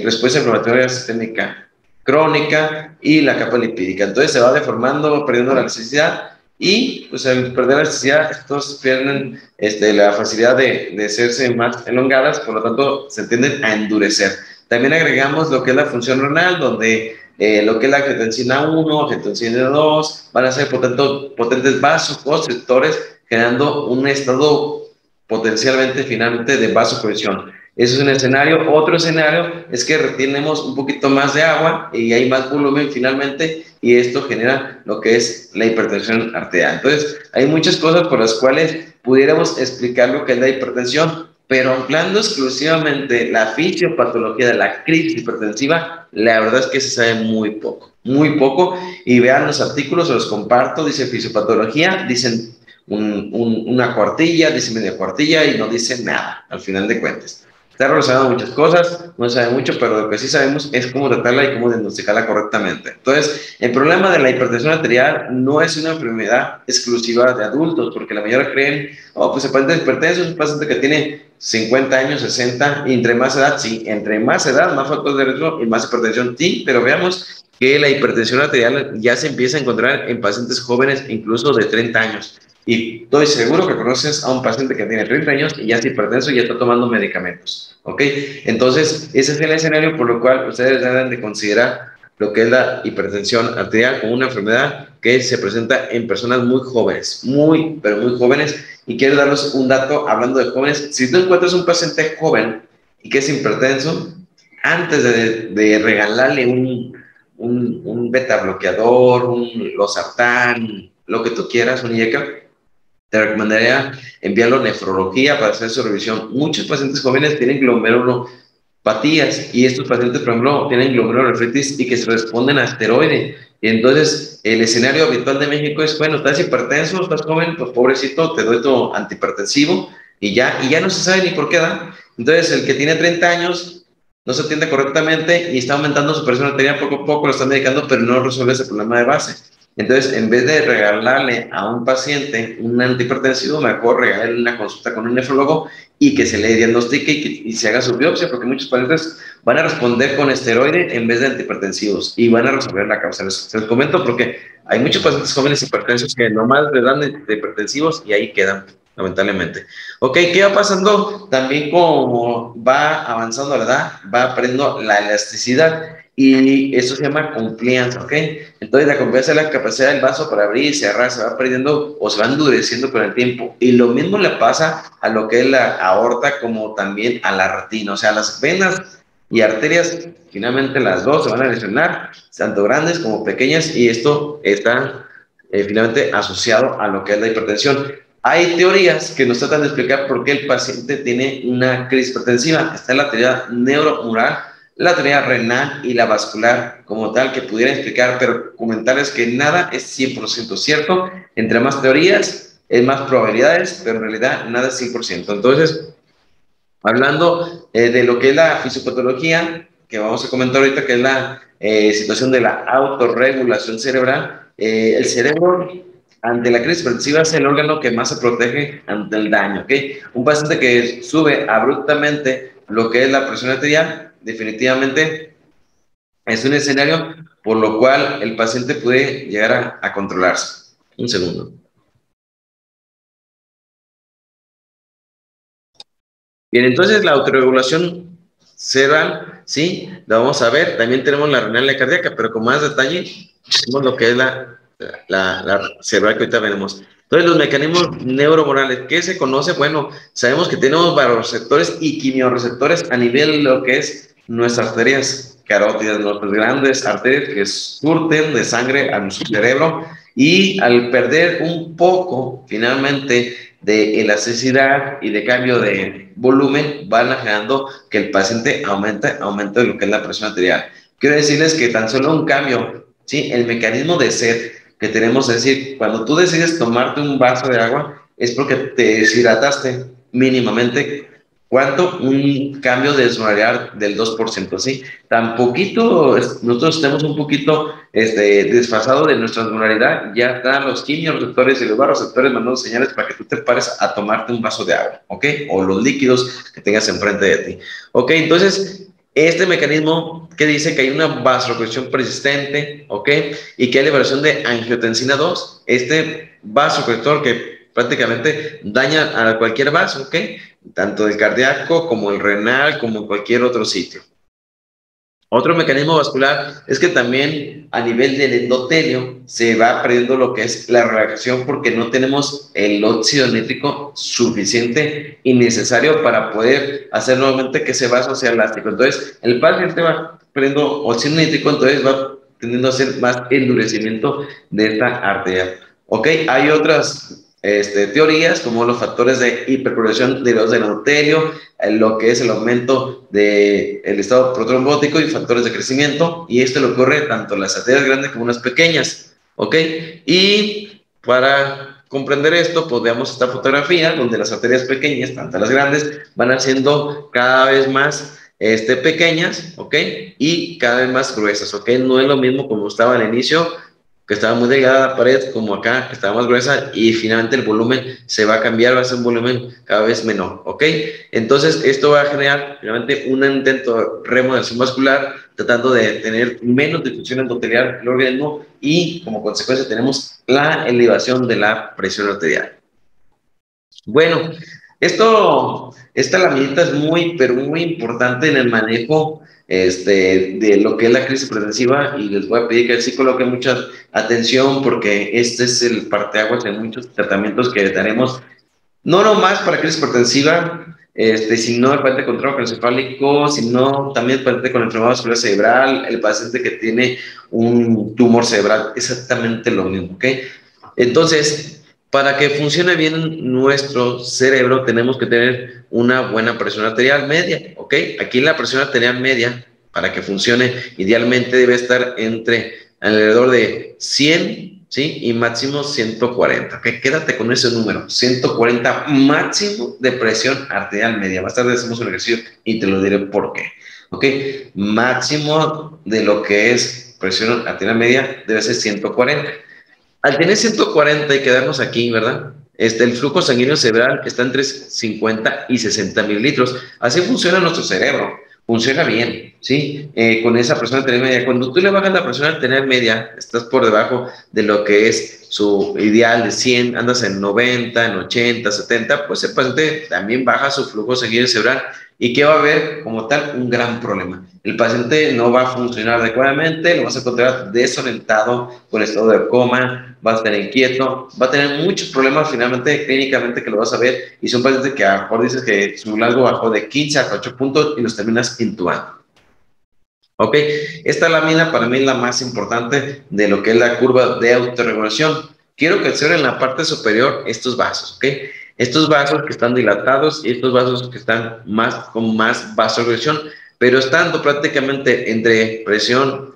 respuesta inflamatoria sistémica crónica y la capa lipídica. Entonces se va deformando, va perdiendo la elasticidad, y pues al perder la elasticidad, estos pierden la facilidad de hacerse más elongadas, por lo tanto se tienden a endurecer. También agregamos lo que es la función renal, donde lo que es la angiotensina 1, angiotensina 2, van a ser potentes vasoconstrictores, generando un estado potencialmente finalmente de vasopresión. Eso es un escenario. Otro escenario es que retenemos un poquito más de agua y hay más volumen finalmente, y esto genera lo que es la hipertensión arterial. Entonces, hay muchas cosas por las cuales pudiéramos explicar lo que es la hipertensión, pero hablando exclusivamente de la fisiopatología de la crisis hipertensiva, la verdad es que se sabe muy poco, y vean los artículos, los comparto, dice fisiopatología, dicen una cuartilla, dice media cuartilla, y no dice nada, al final de cuentas. Está relacionado a muchas cosas, no se sabe mucho, pero lo que sí sabemos es cómo tratarla y cómo diagnosticarla correctamente. Entonces, el problema de la hipertensión arterial no es una enfermedad exclusiva de adultos, porque la mayoría creen, oh, pues el paciente hipertenso es un paciente que tiene 50 años, 60, y entre más edad, sí, entre más edad, más factores de riesgo y más hipertensión, sí, pero veamos que la hipertensión arterial ya se empieza a encontrar en pacientes jóvenes, incluso de 30 años. Y estoy seguro que conoces a un paciente que tiene 30 años y ya es hipertenso y ya está tomando medicamentos, ¿ok? Entonces, ese es el escenario por lo cual ustedes deben de considerar lo que es la hipertensión arterial como una enfermedad que se presenta en personas muy jóvenes, pero muy jóvenes. Y quiero darles un dato hablando de jóvenes. Si tú encuentras un paciente joven y que es hipertenso, antes de regalarle un beta bloqueador, un losartán, lo que tú quieras, un IECA, te recomendaría enviarlo a nefrología para hacer su revisión. Muchos pacientes jóvenes tienen glomerulopatías, y estos pacientes, por ejemplo, tienen glomerulonefritis y que se responden a esteroide. Y entonces, el escenario habitual de México es, bueno, estás hipertenso, estás joven, pues pobrecito, te doy tu antihipertensivo y ya no se sabe ni por qué da. Entonces, el que tiene 30 años no se atiende correctamente y está aumentando su presión arterial poco a poco, lo están medicando, pero no resuelve ese problema de base. Entonces, en vez de regalarle a un paciente un antihipertensivo, mejor regalarle una consulta con un nefrólogo y que se le diagnostique y se haga su biopsia, porque muchos pacientes van a responder con esteroide en vez de antihipertensivos y van a resolver la causa. Se los comento porque hay muchos pacientes jóvenes hipertensos que nomás les dan antihipertensivos y ahí quedan, lamentablemente. Ok, ¿qué va pasando? También como va avanzando la edad, va perdiendo la elasticidad, y eso se llama compliance, ¿ok? Entonces la compliance es la capacidad del vaso para abrir y cerrar, se va perdiendo o se va endureciendo con el tiempo. Y lo mismo le pasa a lo que es la aorta, como también a la retina. O sea, las venas y arterias, finalmente las dos se van a lesionar, tanto grandes como pequeñas, y esto está finalmente asociado a lo que es la hipertensión. Hay teorías que nos tratan de explicar por qué el paciente tiene una crisis hipertensiva. Está la teoría neuromural, la teoría renal y la vascular como tal que pudiera explicar, pero comentarles que nada es 100% cierto. Entre más teorías, es más probabilidades, pero en realidad nada es 100%. Entonces, hablando de lo que es la fisiopatología, que vamos a comentar ahorita, que es la situación de la autorregulación cerebral, el cerebro ante la crisis hipertensiva es el órgano que más se protege ante el daño, ¿ok? Un paciente que sube abruptamente lo que es la presión arterial, definitivamente es un escenario por lo cual el paciente puede llegar a controlarse. Un segundo. Bien, entonces la autorregulación cerebral, sí, la vamos a ver. También tenemos la renal y la cardíaca, pero con más detalle, tenemos lo que es la cerebral que ahorita veremos. Entonces, los mecanismos neuromorales, ¿qué se conoce? Bueno, sabemos que tenemos vasoreceptores y quimiorreceptores a nivel de lo que es nuestras arterias carótidas, nuestras grandes arterias que surten de sangre a nuestro cerebro, y al perder un poco, finalmente, de elasticidad y de cambio de volumen, van generando que el paciente aumente lo que es la presión arterial. Quiero decirles que tan solo un cambio, ¿sí? El mecanismo de sed que tenemos, es decir, cuando tú decides tomarte un vaso de agua, es porque te deshidrataste mínimamente. ¿Cuánto? Un cambio de osmolaridad del 2%, ¿sí? Tan poquito, nosotros estamos un poquito desfasados de nuestra osmolaridad, ya están los quimiorreceptores y los vasoreceptores mandando señales para que tú te pares a tomarte un vaso de agua, ¿ok? O los líquidos que tengas enfrente de ti, ¿ok? Entonces, este mecanismo que dice que hay una vasoconstricción persistente, ¿ok? Y que hay liberación de angiotensina 2, este vasoconstrictor que prácticamente daña a cualquier vaso, ¿ok? Tanto el cardíaco como el renal, como cualquier otro sitio. Otro mecanismo vascular es que también a nivel del endotelio se va perdiendo lo que es la relajación porque no tenemos el óxido nítrico suficiente y necesario para poder hacer nuevamente que ese vaso sea elástico. Entonces, el paciente va perdiendo óxido nítrico, entonces va tendiendo a hacer más endurecimiento de esta arteria. ¿Ok? Hay otras teorías como los factores de hiperproducción derivados del endotelio, lo que es el aumento del estado protrombótico y factores de crecimiento, y esto le ocurre tanto en las arterias grandes como en las pequeñas, ¿ok? Y para comprender esto, pues veamos esta fotografía donde las arterias pequeñas, tanto las grandes, van haciendo cada vez más pequeñas, ¿ok? Y cada vez más gruesas, ¿ok? No es lo mismo como estaba al inicio, que estaba muy delgada la pared, como acá, que estaba más gruesa, y finalmente el volumen se va a cambiar, va a ser un volumen cada vez menor, ¿ok? Entonces, esto va a generar finalmente un intento de remodelación vascular, tratando de tener menos difusión endotelial del organismo, y como consecuencia tenemos la elevación de la presión arterial. Bueno, esta laminita es muy, pero muy importante en el manejo de lo que es la crisis hipertensiva, y les voy a pedir que sí coloquen mucha atención porque este es el parteaguas de muchos tratamientos que daremos, no nomás para crisis hipertensiva, sino el paciente con trauma encefálico, sino también el paciente con enfermedad vascular cerebral, el paciente que tiene un tumor cerebral, exactamente lo mismo, ¿ok? Entonces, para que funcione bien nuestro cerebro, tenemos que tener una buena presión arterial media, ¿ok? Aquí la presión arterial media, para que funcione, idealmente debe estar entre alrededor de 100, ¿sí? Y máximo 140, ¿ok? Quédate con ese número, 140 máximo de presión arterial media. Más tarde hacemos un ejercicio y te lo diré por qué, ¿ok? Máximo de lo que es presión arterial media debe ser 140. Al tener 140 y quedarnos aquí, ¿verdad? El flujo sanguíneo cerebral está entre 50 y 60 mililitros. Así funciona nuestro cerebro. Funciona bien, ¿sí? Con esa presión arterial media. Cuando tú le bajas la presión arterial media, estás por debajo de lo que es su ideal de 100, andas en 90, en 80, 70, pues el paciente también baja su flujo sanguíneo cerebral. ¿Y qué va a haber como tal? Un gran problema. El paciente no va a funcionar adecuadamente, lo vas a encontrar desorientado, con estado de coma, va a estar inquieto, va a tener muchos problemas finalmente clínicamente que lo vas a ver, y son pacientes que a lo mejor dices que su largo bajó de 15 a 8 puntos y los terminas intubando. Ok, esta lámina para mí es la más importante de lo que es la curva de autorregulación. Quiero que observen en la parte superior estos vasos, ¿ok? Estos vasos que están dilatados y estos vasos que están con más vasoconstricción. pero estando prácticamente entre presión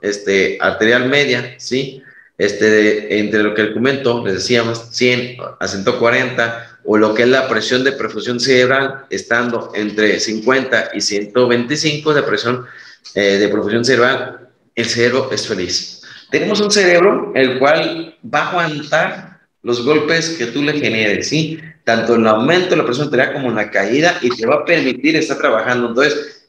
arterial media, ¿sí? Entre lo que el comento, les decíamos, 100 a 140, o lo que es la presión de perfusión cerebral, estando entre 50 y 125 de presión de perfusión cerebral, el cerebro es feliz. Tenemos un cerebro el cual va a aguantar los golpes que tú le generes, ¿sí? Tanto en el aumento de la presión arterial como en la caída, y te va a permitir estar trabajando. Entonces,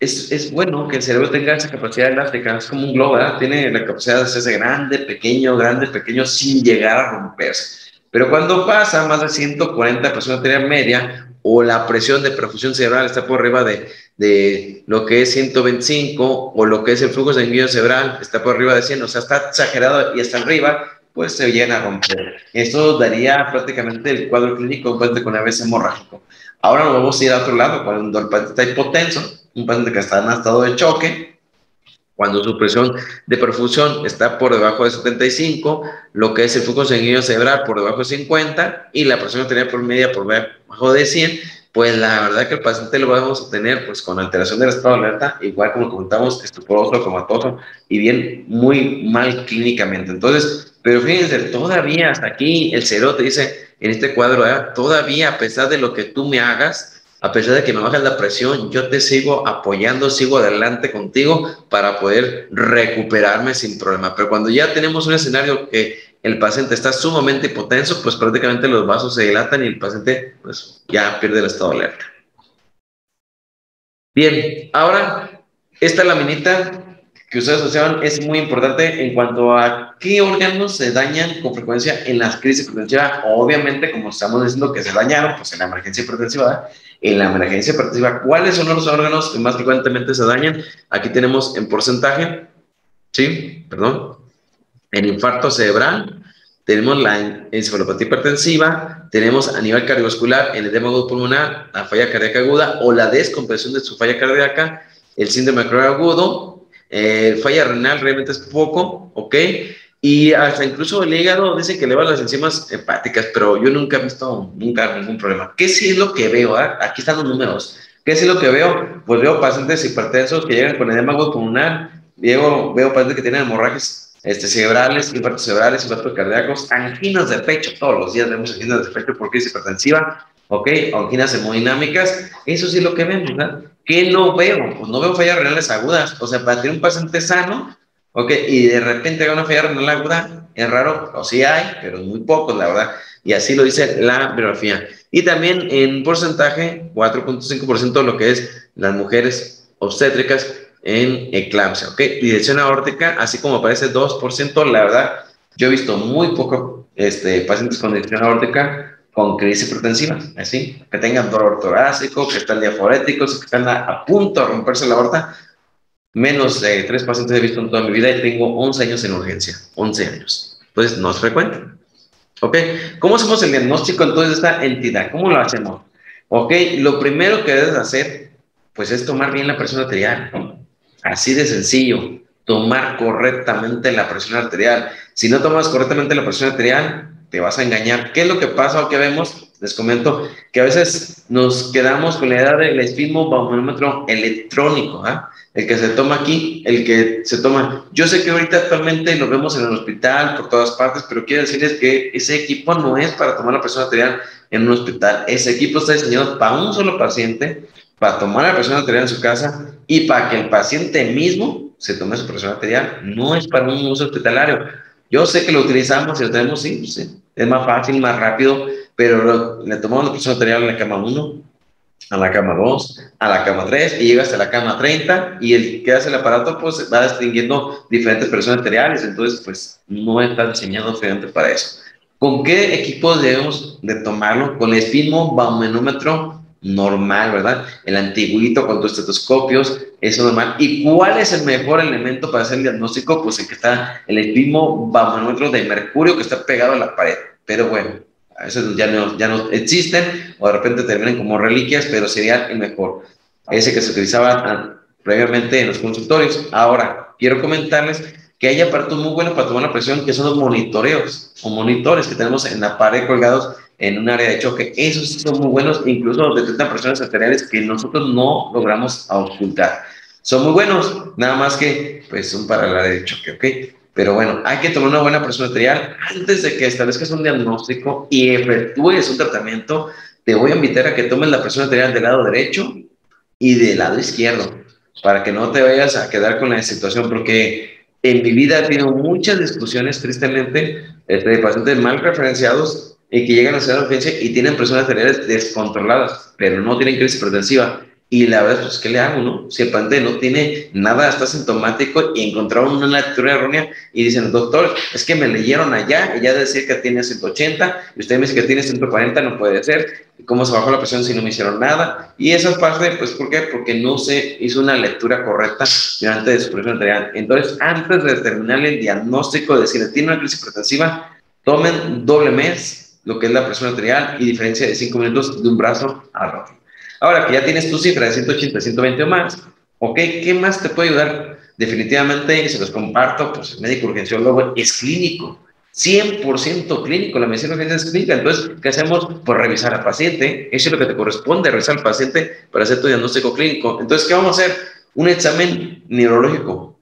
es bueno que el cerebro tenga esa capacidad elástica, es como un globo, ¿verdad? Tiene la capacidad de hacerse grande, pequeño, sin llegar a romperse. Pero cuando pasa más de 140 presión arterial media, o la presión de perfusión cerebral está por arriba de lo que es 125, o lo que es el flujo sanguíneo cerebral está por arriba de 100, o sea, está exagerado y está arriba, pues se llegan a romper. Esto daría prácticamente el cuadro clínico de un paciente con AVC hemorrágico. Ahora nos vamos a ir a otro lado, cuando el paciente está hipotenso, un paciente que está en estado de choque, cuando su presión de perfusión está por debajo de 75, lo que es el flujo sanguíneo cerebral por debajo de 50 y la presión arterial por media por debajo de 100, pues la verdad que el paciente lo vamos a tener pues con alteración del estado de alerta, igual como comentamos, estuporoso, comatoso y bien muy mal clínicamente. Entonces, pero fíjense, todavía hasta aquí el cerebro te dice en este cuadro, todavía a pesar de lo que tú me hagas, a pesar de que me bajas la presión, yo te sigo apoyando, sigo adelante contigo para poder recuperarme sin problema. Pero cuando ya tenemos un escenario que el paciente está sumamente hipotenso, pues prácticamente los vasos se dilatan y el paciente pues ya pierde el estado de alerta. Bien, ahora esta laminita que ustedes asociaban es muy importante en cuanto a qué órganos se dañan con frecuencia en las crisis hipertensivas. Obviamente, como estamos diciendo que se dañaron, pues en la emergencia hipertensiva. En la emergencia hipertensiva, ¿cuáles son los órganos que más frecuentemente se dañan? Aquí tenemos en porcentaje, ¿sí? Perdón. En infarto cerebral, tenemos la encefalopatía hipertensiva, tenemos a nivel cardiovascular el edema pulmonar, la falla cardíaca aguda o la descompresión de su falla cardíaca, el síndrome de Crohn agudo, falla renal realmente es poco, ¿ok? Y hasta incluso el hígado dice que eleva las enzimas hepáticas, pero yo nunca he visto ningún problema. ¿Qué sí es lo que veo? Aquí están los números. ¿Qué sí es lo que veo? Pues veo pacientes hipertensos que llegan con edema pulmonar, veo pacientes que tienen hemorragias cerebrales, infartos cardíacos, anginas de pecho, todos los días vemos anginas de pecho por crisis hipertensiva, ¿ok? Anginas hemodinámicas, eso sí es lo que vemos, ¿verdad? ¿Qué no veo? Pues no veo fallas renales agudas, o sea, para tener un paciente sano, ¿ok? Y de repente haga una falla renal aguda, es raro, o sí hay, pero muy pocos, la verdad, y así lo dice la bibliografía. Y también en porcentaje, 4.5% de lo que es las mujeres obstétricas en eclampsia, ¿ok? Disección aórtica, así como aparece 2%, la verdad, yo he visto muy poco pacientes con disección aórtica con crisis hipertensiva, así, que tengan dolor torácico, que están diaforéticos, que están a punto de romperse la aorta. Menos de 3 pacientes he visto en toda mi vida y tengo 11 años en urgencia, 11 años. Entonces, no es frecuente. ¿Ok? ¿Cómo hacemos el diagnóstico entonces de esta entidad? ¿Cómo lo hacemos? ¿Ok? Lo primero que debes hacer, pues es tomar bien la presión arterial, ¿no? Así de sencillo, tomar correctamente la presión arterial. Si no tomas correctamente la presión arterial, te vas a engañar. ¿Qué es lo que pasa o qué vemos? Les comento que a veces nos quedamos con la idea del esfigmobarométro electrónico, ¿ah? El que se toma aquí, el que se toma. Yo sé que ahorita actualmente lo vemos en el hospital, por todas partes, pero quiero decirles que ese equipo no es para tomar la presión arterial en un hospital. Ese equipo está diseñado para un solo paciente, para tomar la presión arterial en su casa y para que el paciente mismo se tome su presión arterial. No es para un uso hospitalario. Yo sé que lo utilizamos y lo tenemos, sí, sí. Es más fácil, más rápido, pero le tomamos la presión arterial a la cama 1, a la cama 2, a la cama 3 y llega hasta la cama 30 y el que hace el aparato pues va distinguiendo diferentes presiones arteriales, entonces pues no está diseñado obviamente para eso. ¿Con qué equipos debemos de tomarlo? Con el esfigmobarométro normal, ¿verdad? El antiguito con tus estetoscopios, eso normal. ¿Y cuál es el mejor elemento para hacer el diagnóstico? Pues el que está, el esfigmobarométro de mercurio que está pegado a la pared, pero bueno, a veces ya no existen o de repente terminan como reliquias, pero sería el mejor. Ese que se utilizaba previamente en los consultorios. Ahora, quiero comentarles que hay aparatos muy buenos para tomar la presión, que son los monitoreos o monitores que tenemos en la pared colgados, en un área de choque. Esos sí son muy buenos, incluso detectan presiones arteriales que nosotros no logramos ocultar. Son muy buenos, nada más que pues son para el área de choque, ¿ok? Pero bueno, hay que tomar una buena presión arterial antes de que establezcas un diagnóstico y efectúes un tratamiento. Te voy a invitar a que tomes la presión arterial del lado derecho y del lado izquierdo, para que no te vayas a quedar con la situación, porque en mi vida he tenido muchas discusiones, tristemente, de pacientes mal referenciados y que llegan a ciudad de urgencia y tienen presiones arteriales descontroladas, pero no tienen crisis hipertensiva. Y la verdad, pues, ¿qué le hago, no? Si el paciente no tiene nada, está sintomático y encontraron una lectura errónea y dicen, doctor, es que me leyeron allá y ya decía que tiene 180 y usted me dice que tiene 140, no puede ser. ¿Cómo se bajó la presión si no me hicieron nada? Y esa parte, pues, ¿por qué? Porque no se hizo una lectura correcta durante de su presión arterial. Entonces, antes de determinar el diagnóstico de si le tiene una crisis hipertensiva, tomen doble mes lo que es la presión arterial y diferencia de 5 minutos de un brazo al otro. Ahora que ya tienes tu cifra de 180, 120 o más, ¿ok? ¿Qué más te puede ayudar? Definitivamente, se los comparto, pues el médico urgenciólogo es clínico, 100% clínico, la medicina urgencia es clínica. Entonces, ¿qué hacemos? Pues revisar al paciente, eso es lo que te corresponde, revisar al paciente para hacer tu diagnóstico clínico. Entonces, ¿qué vamos a hacer? Un examen neurológico.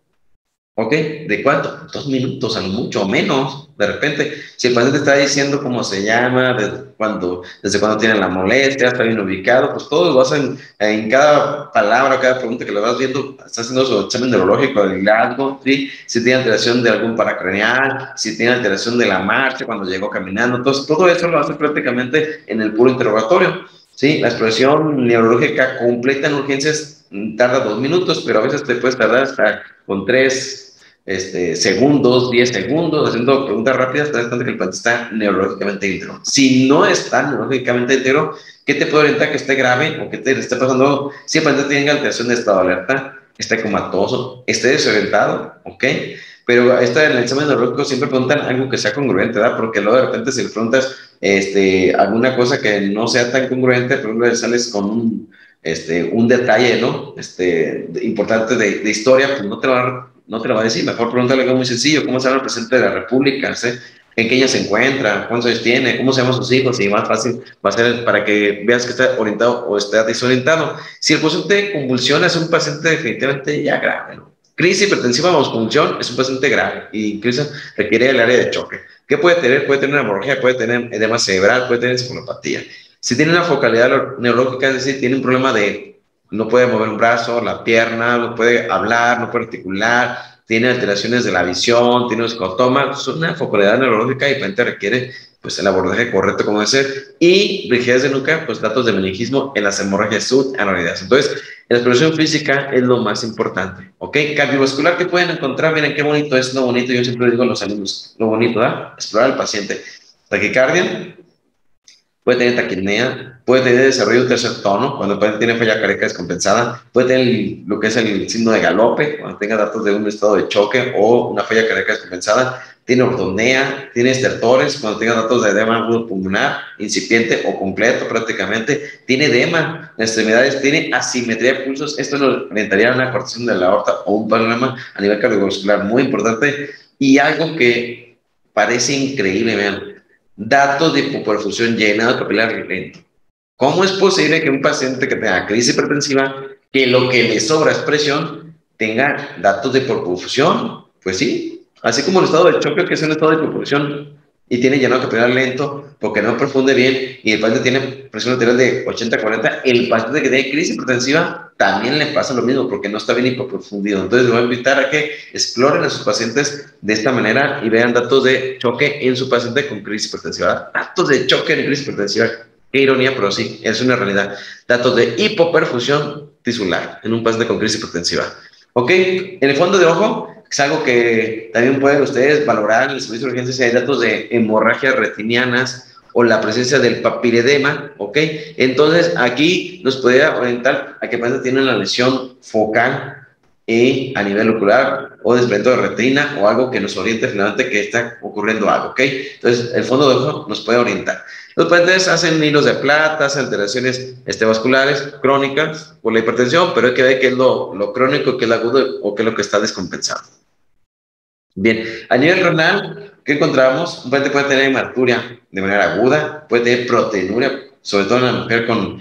¿Ok? ¿De cuánto? 2 minutos, a lo mucho, o menos. De repente, si el paciente está diciendo cómo se llama, desde cuándo tiene la molestia, está bien ubicado, pues todos lo hacen en cada palabra, cada pregunta que le vas viendo, está haciendo su examen neurológico del hallazgo, ¿sí? Si tiene alteración de algún paracraneal, si tiene alteración de la marcha cuando llegó caminando, entonces todo eso lo hace prácticamente en el puro interrogatorio. Sí, la exploración neurológica completa en urgencias tarda 2 minutos, pero a veces te puedes tardar hasta con 3 segundos, 10 segundos, haciendo preguntas rápidas, te das cuenta que el paciente está neurológicamente íntegro. Si no está neurológicamente íntegro, ¿qué te puede orientar que esté grave o que te esté pasando? Si el paciente tiene alteración de estado de alerta, esté comatoso, esté desorientado, ¿ok? Pero en el examen neurológico siempre preguntan algo que sea congruente, ¿verdad? Porque luego de repente si le preguntas alguna cosa que no sea tan congruente, por ejemplo, sales con un detalle, ¿no? Importante de historia, pues no te lo va a decir. Mejor pregúntale algo muy sencillo: ¿cómo se llama el presidente de la República? ¿Sí? ¿En qué año se encuentra? ¿Cuántos años tiene? ¿Cómo se llaman sus hijos? Y más fácil va a ser para que veas que está orientado o está desorientado. Si el paciente convulsiona, es un paciente definitivamente ya grave, ¿no? Crisis hipertensiva o convulsión es un paciente grave y incluso requiere el área de choque. ¿Qué puede tener? Puede tener una hemorragia, puede tener edema cerebral, puede tener encefalopatía. Si tiene una focalidad neurológica, es decir, tiene un problema de no puede mover un brazo, la pierna, no puede hablar, no puede articular, tiene alteraciones de la visión, tiene un escotoma, es una focalidad neurológica y de repente requiere pues el abordaje correcto como debe ser. Y rigidez de nuca, pues datos de meningismo en las hemorragias subanualidades. Entonces, la exploración física es lo más importante, ¿ok? Cardiovascular que pueden encontrar, miren qué bonito es, lo bonito, yo siempre digo a los alumnos, lo bonito, ¿verdad? Explorar al paciente. Taquicardia, puede tener taquipnea, puede tener desarrollo de un tercer tono, cuando el paciente tiene falla cardíaca descompensada, puede tener lo que es el síndrome de Galope, cuando tenga datos de un estado de choque o una falla cardíaca descompensada, tiene ortopnea, tiene estertores, cuando tenga datos de edema agudo pulmonar, incipiente o completo prácticamente, tiene edema en extremidades, tiene asimetría de pulsos, esto nos orientaría a una cortación de la aorta o un problema a nivel cardiovascular muy importante. Y algo que parece increíble, vean, datos de hipoperfusión llenado capilar lento. ¿Cómo es posible que un paciente que tenga crisis hipertensiva, que lo que le sobra es presión, tenga datos de hipoperfusión? Pues sí, así como el estado de choque, que es un estado de hipoperfusión y tiene llenado capilar lento porque no profunde bien y el paciente tiene presión arterial de 80-40, el paciente que tiene crisis hipertensiva también le pasa lo mismo porque no está bien hipoprofundido. Entonces, les voy a invitar a que exploren a sus pacientes de esta manera y vean datos de choque en su paciente con crisis hipertensiva. Datos de choque en crisis hipertensiva. Qué ironía, pero sí, es una realidad. Datos de hipoperfusión tisular en un paciente con crisis hipertensiva. ¿Ok? En el fondo de ojo, es algo que también pueden ustedes valorar en el servicio de urgencias si hay datos de hemorragias retinianas o la presencia del papiledema, ¿ok? Entonces, aquí nos podría orientar a que el paciente tiene una lesión focal a nivel ocular o desprendimiento de retina o algo que nos oriente finalmente que está ocurriendo algo, ¿ok? Entonces, el fondo de ojo nos puede orientar. Los pacientes hacen hilos de plata, alteraciones vasculares crónicas por la hipertensión, pero hay que ver qué es lo crónico, qué es lo agudo o qué es lo que está descompensado. Bien, a nivel renal, ¿qué encontramos? Un paciente puede tener hematuria de manera aguda, puede tener proteinuria, sobre todo en la mujer con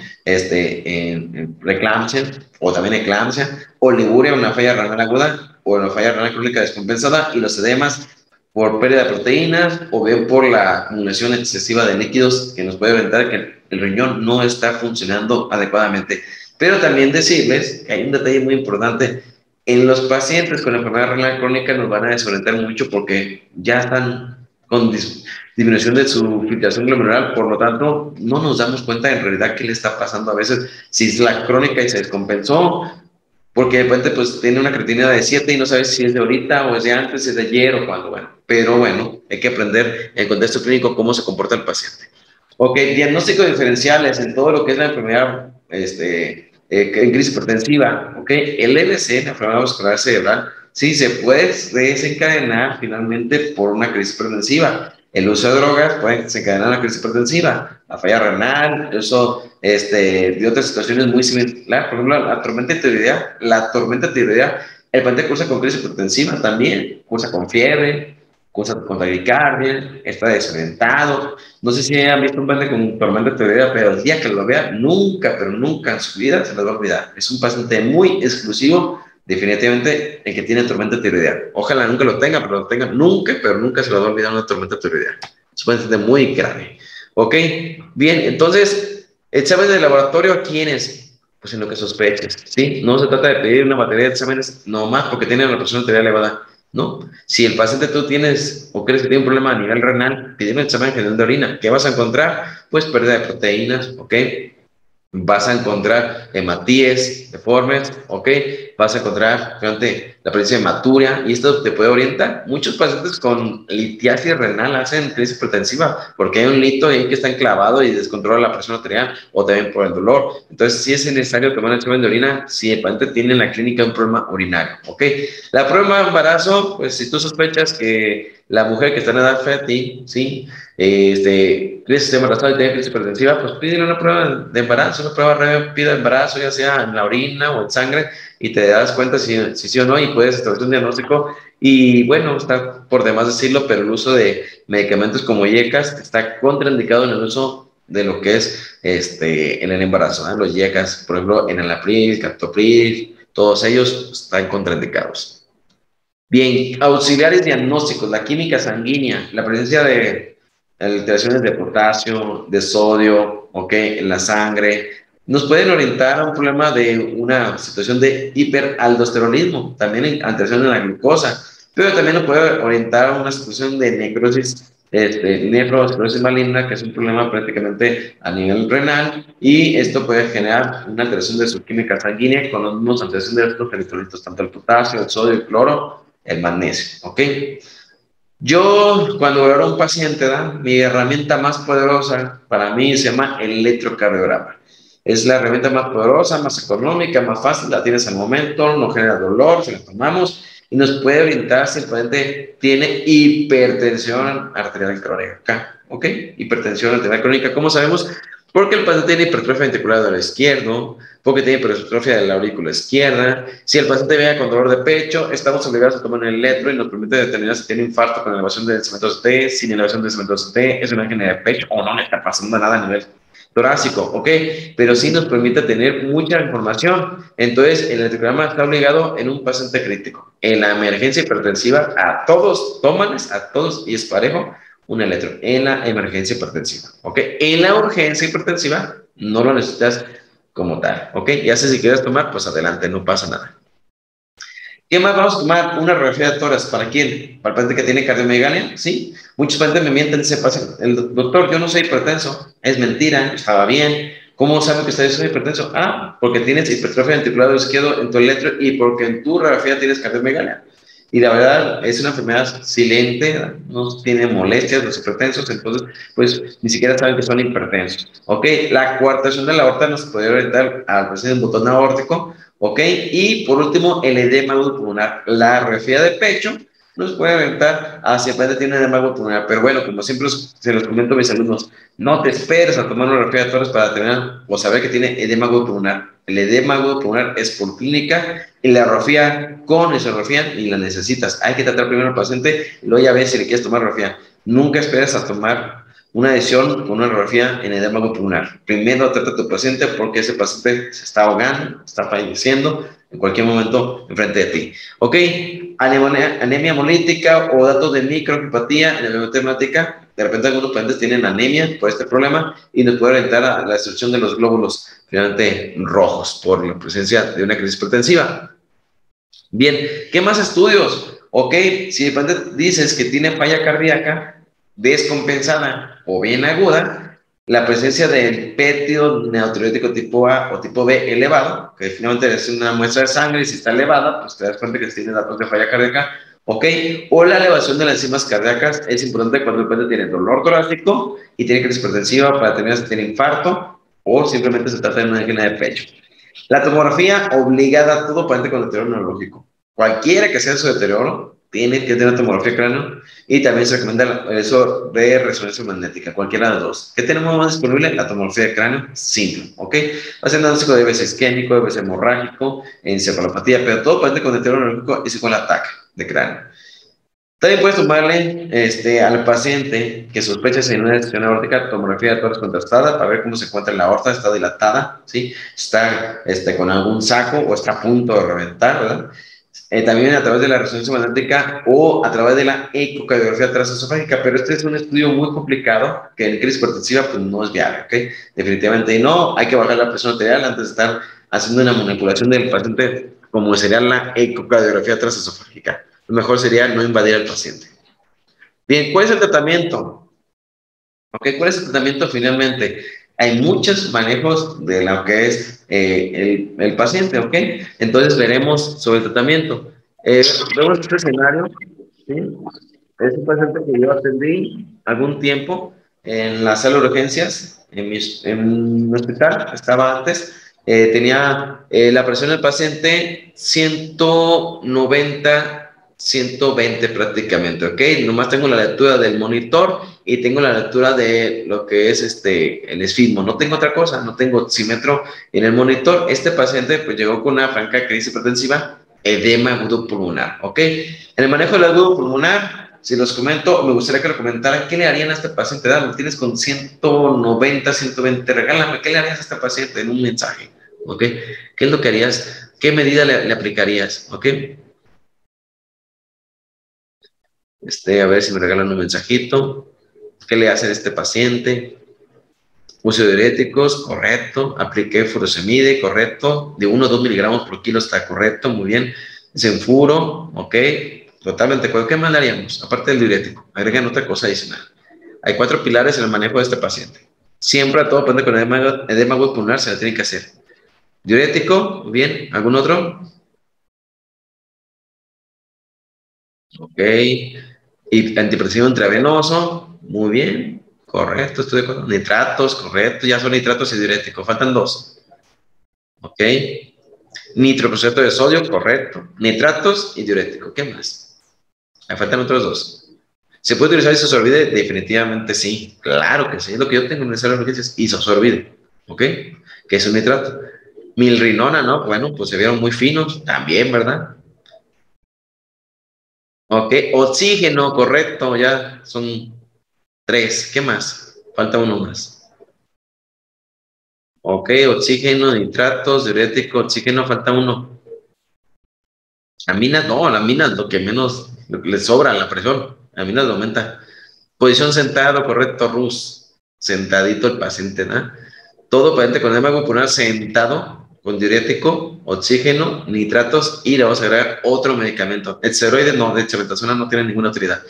preeclampsia o también eclampsia, oliguria, una falla renal aguda o una falla renal crónica descompensada, y los edemas por pérdida de proteínas o bien por la acumulación excesiva de líquidos que nos puede orientar que el riñón no está funcionando adecuadamente. Pero también decirles que hay un detalle muy importante. En los pacientes con enfermedad renal crónica nos van a desorientar mucho porque ya están con disminución de su filtración glomerular, por lo tanto no nos damos cuenta en realidad qué le está pasando a veces, si es la crónica y se descompensó, porque de repente pues tiene una creatinina de 7 y no sabes si es de ahorita o es de antes, si es de ayer o cuándo, bueno, pero bueno, hay que aprender en el contexto clínico cómo se comporta el paciente. Ok, diagnóstico diferenciales en todo lo que es la enfermedad en crisis hipertensiva, ok, el EBC, la enfermedad vascular cerebral, sí se puede desencadenar finalmente por una crisis hipertensiva. El uso de drogas puede desencadenar una crisis hipertensiva, la falla renal, el uso de otras situaciones muy similares, por ejemplo, la tormenta tiroidea, el paciente cursa con crisis hipertensiva también, cursa con fiebre, cursa con taquicardia, está desorientado. No sé si han visto un paciente con tormenta tiroidea, pero el día que lo vea, nunca, pero nunca en su vida se lo va a olvidar. Es un paciente muy exclusivo, definitivamente, el que tiene tormenta tiroidea. Ojalá nunca lo tenga, pero lo tenga nunca, pero nunca se lo va a olvidar una tormenta tiroidea. Es un paciente muy grave. Ok, bien, entonces, exámenes de laboratorio, ¿a quiénes? Pues en lo que sospeches, ¿sí? No se trata de pedir una batería de exámenes nomás porque tiene una presión arterial elevada. No, si el paciente tú tienes o crees que tiene un problema a nivel renal, pide un examen general de orina. ¿Qué vas a encontrar? Pues pérdida de proteínas, ¿ok? Vas a encontrar hematíes deformes, ¿ok? Vas a encontrar realmente la presencia de hematuria y esto te puede orientar. Muchos pacientes con litiasis renal hacen crisis hipertensiva porque hay un lito ahí que está enclavado y descontrola la presión arterial o también por el dolor. Entonces, sí es necesario tomar un examen de orina si el paciente tiene en la clínica un problema urinario, ¿ok? La prueba de embarazo, pues si tú sospechas que la mujer que está en edad fértil, ¿sí? Crisis embarazada y tiene crisis hipertensiva, pues pídele una prueba de embarazo, una prueba rápida de embarazo, ya sea en la orina o en sangre, y te das cuenta si sí o no, y puedes establecer un diagnóstico. Y bueno, está por demás decirlo, pero el uso de medicamentos como IECAS está contraindicado en el uso de lo que es en el embarazo, ¿eh? Los IECAS, por ejemplo, enalapril, captopril, todos ellos están contraindicados. Bien, auxiliares diagnósticos, la química sanguínea, la presencia de alteraciones de potasio, de sodio, ¿ok? En la sangre, nos pueden orientar a un problema de una situación de hiperaldosteronismo, también en alteración en la glucosa, pero también nos puede orientar a una situación de necrosis, nefroesclerosis maligna, que es un problema prácticamente a nivel renal, y esto puede generar una alteración de su química sanguínea con los mismos alteraciones de estos electrolitos, tanto el potasio, el sodio, el cloro, el magnesio, ¿ok? Yo, cuando veo a un paciente, mi herramienta más poderosa para mí se llama el electrocardiograma. Es la herramienta más poderosa, más económica, más fácil, la tienes al momento, no genera dolor, se la tomamos y nos puede orientar si el paciente tiene hipertensión arterial crónica, ¿ok? Hipertensión arterial crónica, ¿cómo sabemos? Porque el paciente tiene hipertrofia ventricular del izquierdo, porque tiene hipertrofia de la aurícula izquierda. Si el paciente viene con dolor de pecho, estamos obligados a tomar un electro y nos permite determinar si tiene infarto con elevación de cemento T, sin elevación de cemento T, es una angina de pecho o no le está pasando nada a nivel torácico, ¿ok? Pero sí nos permite tener mucha información. Entonces, el electrocardiograma está obligado en un paciente crítico. En la emergencia hipertensiva, a todos, tómales, a todos, y es parejo, un electro en la emergencia hipertensiva, ¿ok? En la urgencia hipertensiva no lo necesitas como tal, ¿ok? Ya sé si quieres tomar, pues adelante, no pasa nada. ¿Qué más vamos a tomar? Una radiografía de tórax. ¿Para quién? ¿Para el paciente que tiene cardiomegalia? Sí. Muchos pacientes me mienten, se pasan. El doctor, yo no soy hipertenso. Es mentira, estaba bien. ¿Cómo sabe que usted es hipertenso? Ah, porque tienes hipertrofia ventricular izquierdo en tu electro y porque en tu radiografía tienes cardiomegalia. Y la verdad es una enfermedad silente, no tiene molestias los hipertensos, entonces pues ni siquiera saben que son hipertensos. Ok, la coartación de la aorta nos puede orientar al presencia de un botón aórtico, ok, y por último el edema pulmonar. La radiografía de pecho nos puede orientar hacia el paciente tiene edema pulmonar, pero bueno, como siempre se los comento a mis alumnos, no te esperes a tomar una radiografía de tórax para determinar o saber que tiene edema pulmonar. El edema agudo pulmonar es por clínica y la radiografía con isografía ni la necesitas. Hay que tratar primero al paciente y luego ya ves si le quieres tomar radiografía. Nunca esperes a tomar una decisión con una radiografía en edema agudo pulmonar. Primero trata a tu paciente porque ese paciente se está ahogando, está falleciendo en cualquier momento enfrente de ti. Ok, anemia hemolítica o datos de microangiopatía en la hemática. De repente algunos pacientes tienen anemia por este problema y nos puede orientar a la destrucción de los glóbulos finalmente rojos por la presencia de una crisis hipertensiva. Bien, ¿qué más estudios? Ok, si de repente dices que tiene falla cardíaca descompensada o bien aguda, la presencia del péptido neotriótico tipo A o tipo B elevado, que finalmente es una muestra de sangre y si está elevada, pues te das cuenta que tiene datos de falla cardíaca, ok, o la elevación de las enzimas cardíacas es importante cuando el paciente tiene dolor torácico y tiene crisis hipertensiva para determinar si tiene infarto o simplemente se trata de una angina de pecho. La tomografía obligada a todo paciente con deterioro neurológico. Cualquiera que sea su deterioro, tiene que tener tomografía de cráneo y también se recomienda eso de resonancia magnética, cualquiera de dos. ¿Qué tenemos más disponible? La tomografía de cráneo simple, ¿ok? Va a ser diagnóstico de IBS isquémico, IBS hemorrágico, encefalopatía, pero todo paciente con deterioro neurológico es igual a ataque de cráneo. También puedes tomarle al paciente que sospecha de una disfunción aórtica tomografía de tórax contrastada para ver cómo se encuentra la aorta, está dilatada, ¿sí? Está con algún saco o está a punto de reventar, ¿verdad? También a través de la resonancia magnética o a través de la ecocardiografía transesofágica, pero este es un estudio muy complicado que en crisis hipertensiva pues no es viable, ¿ok? Definitivamente no, hay que bajar la presión arterial antes de estar haciendo una manipulación del paciente como sería la ecocardiografía transesofágica. Lo mejor sería no invadir al paciente. Bien, ¿cuál es el tratamiento? Ok, ¿cuál es el tratamiento finalmente? Hay muchos manejos de lo que es el paciente, ¿ok? Entonces veremos sobre el tratamiento. Vemos este escenario, ¿sí? Es un paciente que yo atendí algún tiempo en la sala de urgencias, en mi hospital, estaba antes. Tenía la presión del paciente 190, 120 prácticamente, ¿ok? Nomás tengo la lectura del monitor y tengo la lectura de lo que es el esfismo. No tengo otra cosa, no tengo oxímetro en el monitor. Este paciente pues llegó con una franca crisis hipertensiva, edema agudo pulmonar, ¿ok? En el manejo del agudo pulmonar, si los comento, me gustaría que lo comentaran. ¿Qué le harían a este paciente? Lo tienes con 190, 120, regálame, ¿qué le harías a este paciente en un mensaje? ¿Ok? ¿Qué es lo que harías? ¿Qué medida le aplicarías? ¿Ok? A ver si me regalan un mensajito. ¿Qué le hacen a este paciente? Uso de diuréticos, correcto. Apliqué furosemide, correcto. De 1 a 2 miligramos por kilo está correcto, muy bien. Senfuro, ok. Totalmente. ¿Qué más le haríamos? Aparte del diurético, agregan otra cosa adicional. Hay 4 pilares en el manejo de este paciente. Siempre a todo paciente con edema agudo pulmonar se le tiene que hacer. Diurético, bien. ¿Algún otro? Ok. Y antihipertensivo intravenoso, muy bien. Correcto, estoy de acuerdo. Nitratos, correcto. Ya son nitratos y diuréticos. Faltan 2. Ok. Nitrocruceto de sodio, correcto. Nitratos y diurético. ¿Qué más? Me faltan otros 2. ¿Se puede utilizar isosorbide? Definitivamente sí. Claro que sí. Es lo que yo tengo en el salón de urgencias, isosorbide. ¿Ok? Que es un nitrato. Milrinona, ¿no? Bueno, pues se vieron muy finos. También, ¿verdad? Ok. Oxígeno, correcto. Ya son 3. ¿Qué más? Falta uno más. Ok. Oxígeno, nitratos, diurético, oxígeno, falta uno. Aminas, no, la mina es lo que menos le sobra la presión. Aminas lo aumenta. Posición sentado, correcto, Rus. Sentadito el paciente, ¿no? Todo paciente con edema pulmonar sentado, con diurético, oxígeno, nitratos y le vamos a agregar otro medicamento. El esteroide no, de dexametasona no tiene ninguna utilidad.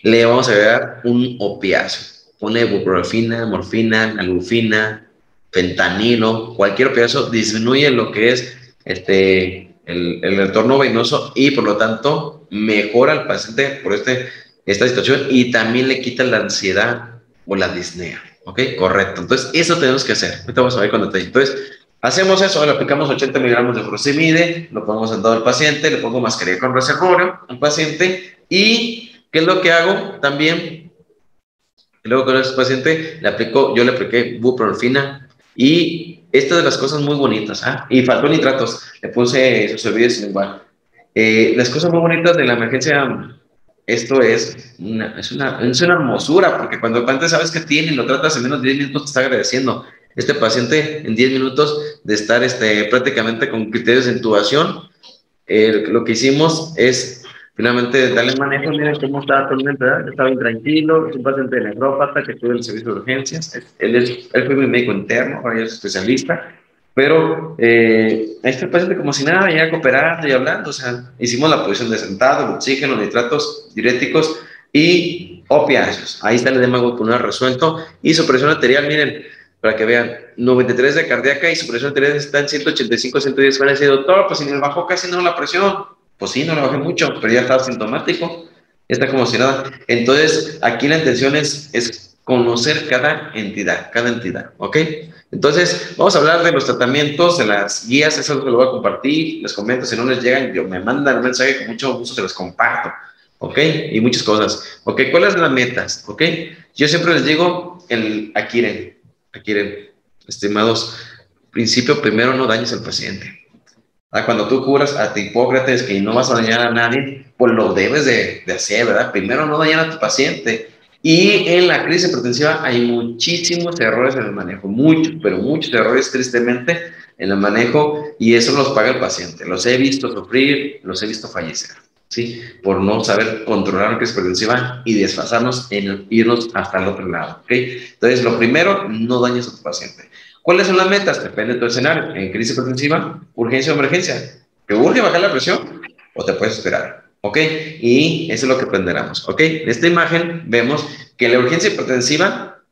Le vamos a agregar un opiáceo. Pone ibuprofena, morfina, nalgufina, fentanilo, cualquier opiáceo disminuye lo que es el retorno venoso y por lo tanto mejora al paciente por esta situación y también le quita la ansiedad o la disnea. ¿Ok? Correcto. Entonces, eso tenemos que hacer. Ahorita vamos a ver con detalle. Entonces, hacemos eso, le aplicamos 80 miligramos de furosemide, lo ponemos sentado al paciente, le pongo mascarilla con reservorio al paciente y ¿qué es lo que hago también? Luego con ese paciente yo le apliqué buprenorfina y Esta de las cosas muy bonitas, ¿ah? Y faltó nitratos, le puse sus bebidas igual. Las cosas muy bonitas de la emergencia, esto es una hermosura, porque cuando el paciente sabes que tiene y lo tratas en menos de 10 minutos, te está agradeciendo. Este paciente en 10 minutos de estar prácticamente con criterios de intubación, lo que hicimos es finalmente darle manejo. Miren cómo está actualmente, ¿verdad? Estaba intranquilo, es un paciente de nefrópata que estuvo en el servicio de urgencias. Él fue mi médico interno, ahora ya es especialista, pero ahí está el paciente como si nada, ya cooperando y hablando. O sea, hicimos la posición de sentado, el oxígeno, nitratos, diuréticos y opiáceos. Ahí está el edema pulmonar resuelto y su presión arterial, miren, para que vean, 93 de cardíaca y su presión arterial está en 185, 110. Van a decir, doctor, pues si me bajó casi no la presión. Pues sí, no la bajé mucho, pero ya está sintomático, ya está como si nada. Entonces, aquí la intención es conocer cada entidad, ¿ok? Entonces, vamos a hablar de los tratamientos, de las guías, eso es lo que lo voy a compartir, les comento, si no les llegan, me mandan un mensaje, con mucho gusto se los comparto, ¿ok? Y muchas cosas, ¿ok? ¿Cuáles son las metas? ¿Ok? Yo siempre les digo, Adquieren, estimados, principio primero, no dañes al paciente. Cuando tú curas a tu Hipócrates que no vas a dañar a nadie, pues lo debes de hacer, ¿verdad? Primero no dañar a tu paciente. Y en la crisis hipertensiva hay muchísimos errores en el manejo, muchos, pero muchos errores tristemente en el manejo, y eso los paga el paciente. Los he visto sufrir, los he visto fallecer, ¿sí? Por no saber controlar la crisis hipertensiva y desfasarnos en irnos hasta el otro lado, ¿ok? Entonces, lo primero, no dañes a tu paciente. ¿Cuáles son las metas? Depende de tu escenario. En crisis hipertensiva, urgencia o emergencia. ¿Te urge bajar la presión o te puedes esperar? ¿Ok? Y eso es lo que aprenderemos. ¿Ok? En esta imagen vemos que la urgencia hipertensiva,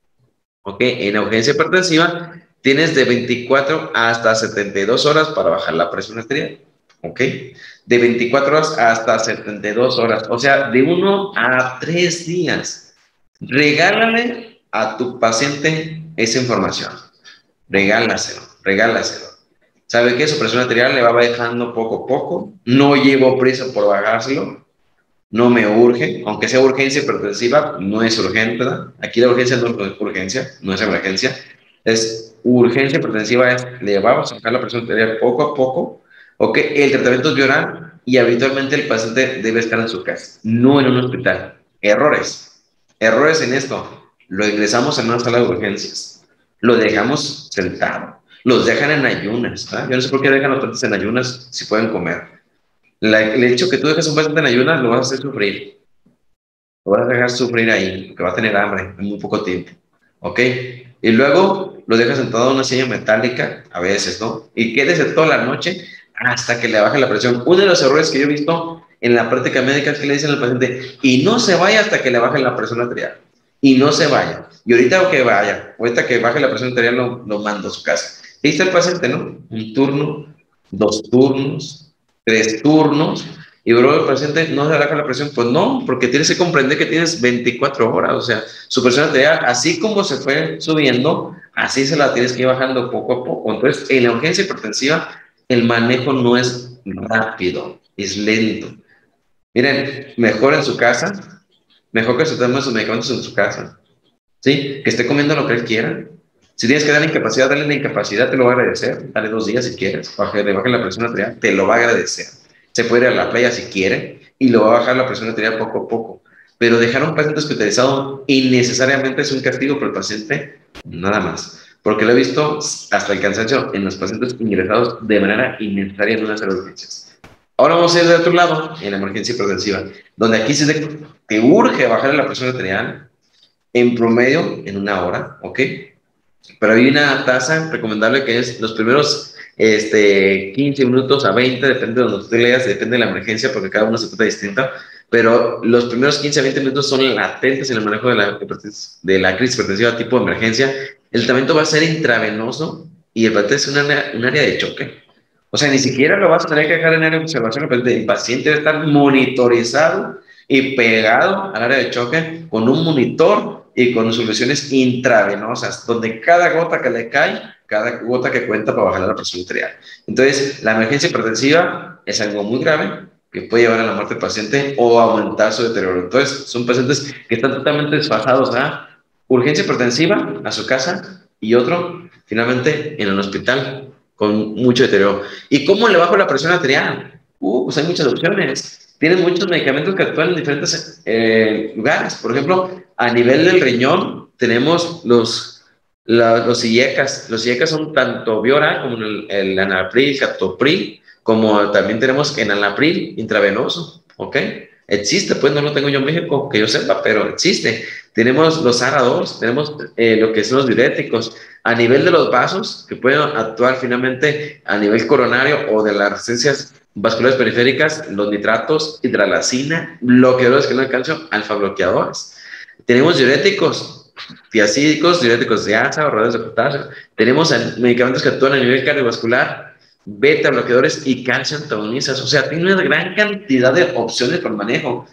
¿ok? En la urgencia hipertensiva tienes de 24 hasta 72 horas para bajar la presión arterial. ¿Ok? De 24 horas hasta 72 horas. O sea, de 1 a 3 días. Regálale a tu paciente esa información. Regálaselo. ¿Sabe qué? Su presión arterial le va bajando poco a poco. No llevo prisa por bajárselo. No me urge, aunque sea urgencia hipertensiva, no es urgente, ¿verdad? Aquí la urgencia no es urgencia, no es emergencia. Es urgencia hipertensiva, le vamos a bajar la presión arterial poco a poco. Ok, el tratamiento es oral y habitualmente el paciente debe estar en su casa, no en un hospital. Errores en esto. Lo ingresamos en una sala de urgencias, lo dejamos sentado, los dejan en ayunas, ¿verdad? Yo no sé por qué dejan a los pacientes en ayunas si pueden comer. El hecho que tú dejes a un paciente en ayunas lo vas a hacer sufrir, lo vas a dejar sufrir ahí, porque va a tener hambre en muy poco tiempo, ¿ok? Y luego lo dejas sentado en una silla metálica, a veces, ¿no? Y quédese toda la noche hasta que le baje la presión. Uno de los errores que yo he visto en la práctica médica es que le dicen al paciente, y no se vaya hasta que le baje la presión arterial. Y no se vaya. Y ahorita que vaya, ahorita que baje la presión arterial, lo mando a su casa. Ahí está el paciente, ¿no? Un turno, 2 turnos, 3 turnos, y luego el paciente no se baja la presión. Pues no, porque tienes que comprender que tienes 24 horas, o sea, su presión arterial, así como se fue subiendo, así se la tienes que ir bajando poco a poco. Entonces, en la urgencia hipertensiva, el manejo no es rápido, es lento. Miren, mejor en su casa, mejor que se tome sus medicamentos en su casa, ¿sí? Que esté comiendo lo que él quiera. Si tienes que dar incapacidad, dale la incapacidad, te lo va a agradecer. Dale 2 días si quieres, le baje la presión arterial, te lo va a agradecer. Se puede ir a la playa si quiere y lo va a bajar la presión arterial poco a poco. Pero dejar a un paciente hospitalizado innecesariamente es un castigo para el paciente, nada más. Porque lo he visto hasta el cansancio en los pacientes ingresados de manera innecesaria en una sala de urgencias. Ahora vamos a ir de otro lado, en la emergencia hipertensiva, donde aquí sí te urge bajar la presión arterial en promedio en 1 hora, ¿ok? Pero hay una tasa recomendable que es los primeros 15 minutos a 20, depende de donde tú leas, depende de la emergencia, porque cada uno se trata distinta, pero los primeros 15 a 20 minutos son latentes en el manejo de la crisis hipertensiva tipo de emergencia. El tratamiento va a ser intravenoso y el paciente es un área de choque. O sea, ni siquiera lo vas a tener que dejar en área de observación, el paciente debe estar monitorizado y pegado al área de choque con un monitor y con soluciones intravenosas, donde cada gota que le cae, cada gota que cuenta para bajar la presión arterial. Entonces, la emergencia hipertensiva es algo muy grave que puede llevar a la muerte del paciente o aumentar su deterioro. Entonces, son pacientes que están totalmente desfasados a urgencia hipertensiva, a su casa, y otro, finalmente, en el hospital, con mucho deterioro. ¿Y cómo le bajo la presión arterial? Pues hay muchas opciones. Tienen muchos medicamentos que actúan en diferentes lugares. Por ejemplo, a nivel del riñón, tenemos los IECAS. Los IECAS son tanto vía oral como el enalapril, captopril, como también tenemos enalapril intravenoso, ¿ok? Existe, pues no lo tengo yo en México, que yo sepa, pero existe. Tenemos los ARA2, tenemos lo que son los diuréticos. A nivel de los vasos, que pueden actuar finalmente a nivel coronario o de las resistencias vasculares periféricas, los nitratos, hidralazina, bloqueadores que no calcio, alfa bloqueadores. Tenemos diuréticos, tiacídicos, diuréticos de asa, ahorradores de potasio. Tenemos medicamentos que actúan a nivel cardiovascular, beta bloqueadores y calcio antagonistas. O sea, tiene una gran cantidad de opciones para el manejo.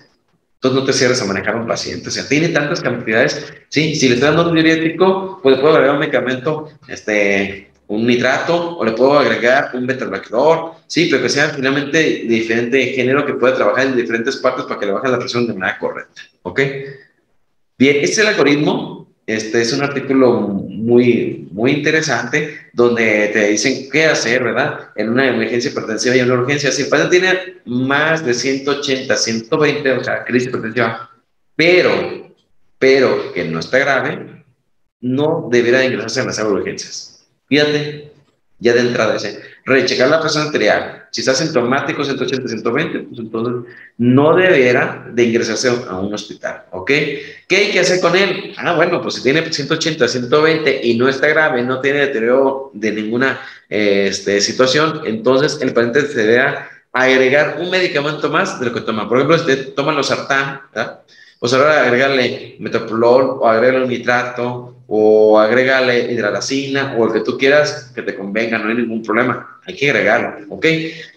Entonces no te cierres a manejar a un paciente. O sea, tiene tantas cantidades. Sí, si le estoy dando un diurético, pues le puedo agregar un medicamento, un nitrato, o le puedo agregar un beta bloqueador. Sí, pero que sea finalmente de diferente género, que pueda trabajar en diferentes partes para que le baje la presión de manera correcta. ¿Ok? Bien, este es el algoritmo. Este es un artículo muy, muy interesante donde te dicen qué hacer, ¿verdad? En una emergencia hipertensiva y en una urgencia. Si el paciente tiene más de 180, 120, o sea, crisis hipertensiva, pero que no está grave, no deberá ingresarse en las salas de urgencias. Fíjate, ya de entrada dice, rechecar la presión arterial. Si está sintomático 180, 120, pues entonces no deberá de ingresarse a un hospital, ¿ok? ¿Qué hay que hacer con él? Bueno, pues si tiene 180, 120 y no está grave, no tiene deterioro de ninguna situación, entonces el paciente se deberá agregar un medicamento más de lo que toma. Por ejemplo, si toman los sartán, ¿verdad? Pues ahora agregarle metoprolol o agregarle un nitrato o agregarle hidralazina o el que tú quieras que te convenga, no hay ningún problema. Hay que agregarlo, ¿ok?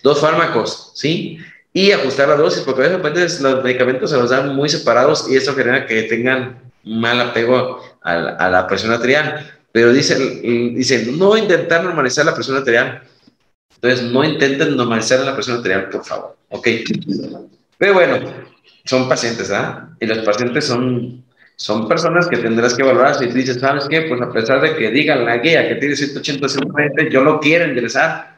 2 fármacos, ¿sí? Y ajustar la dosis, porque a veces los medicamentos se los dan muy separados y eso genera que tengan mal apego a la presión arterial. Pero dice, no intentar normalizar la presión arterial. Entonces, no intenten normalizar la presión arterial, por favor, ¿ok? Pero bueno, son pacientes, ¿ah? Y los pacientes son personas que tendrás que valorar. Si dices, ¿sabes qué? Pues a pesar de que digan la guía que tiene 180, 120, yo lo quiero ingresar.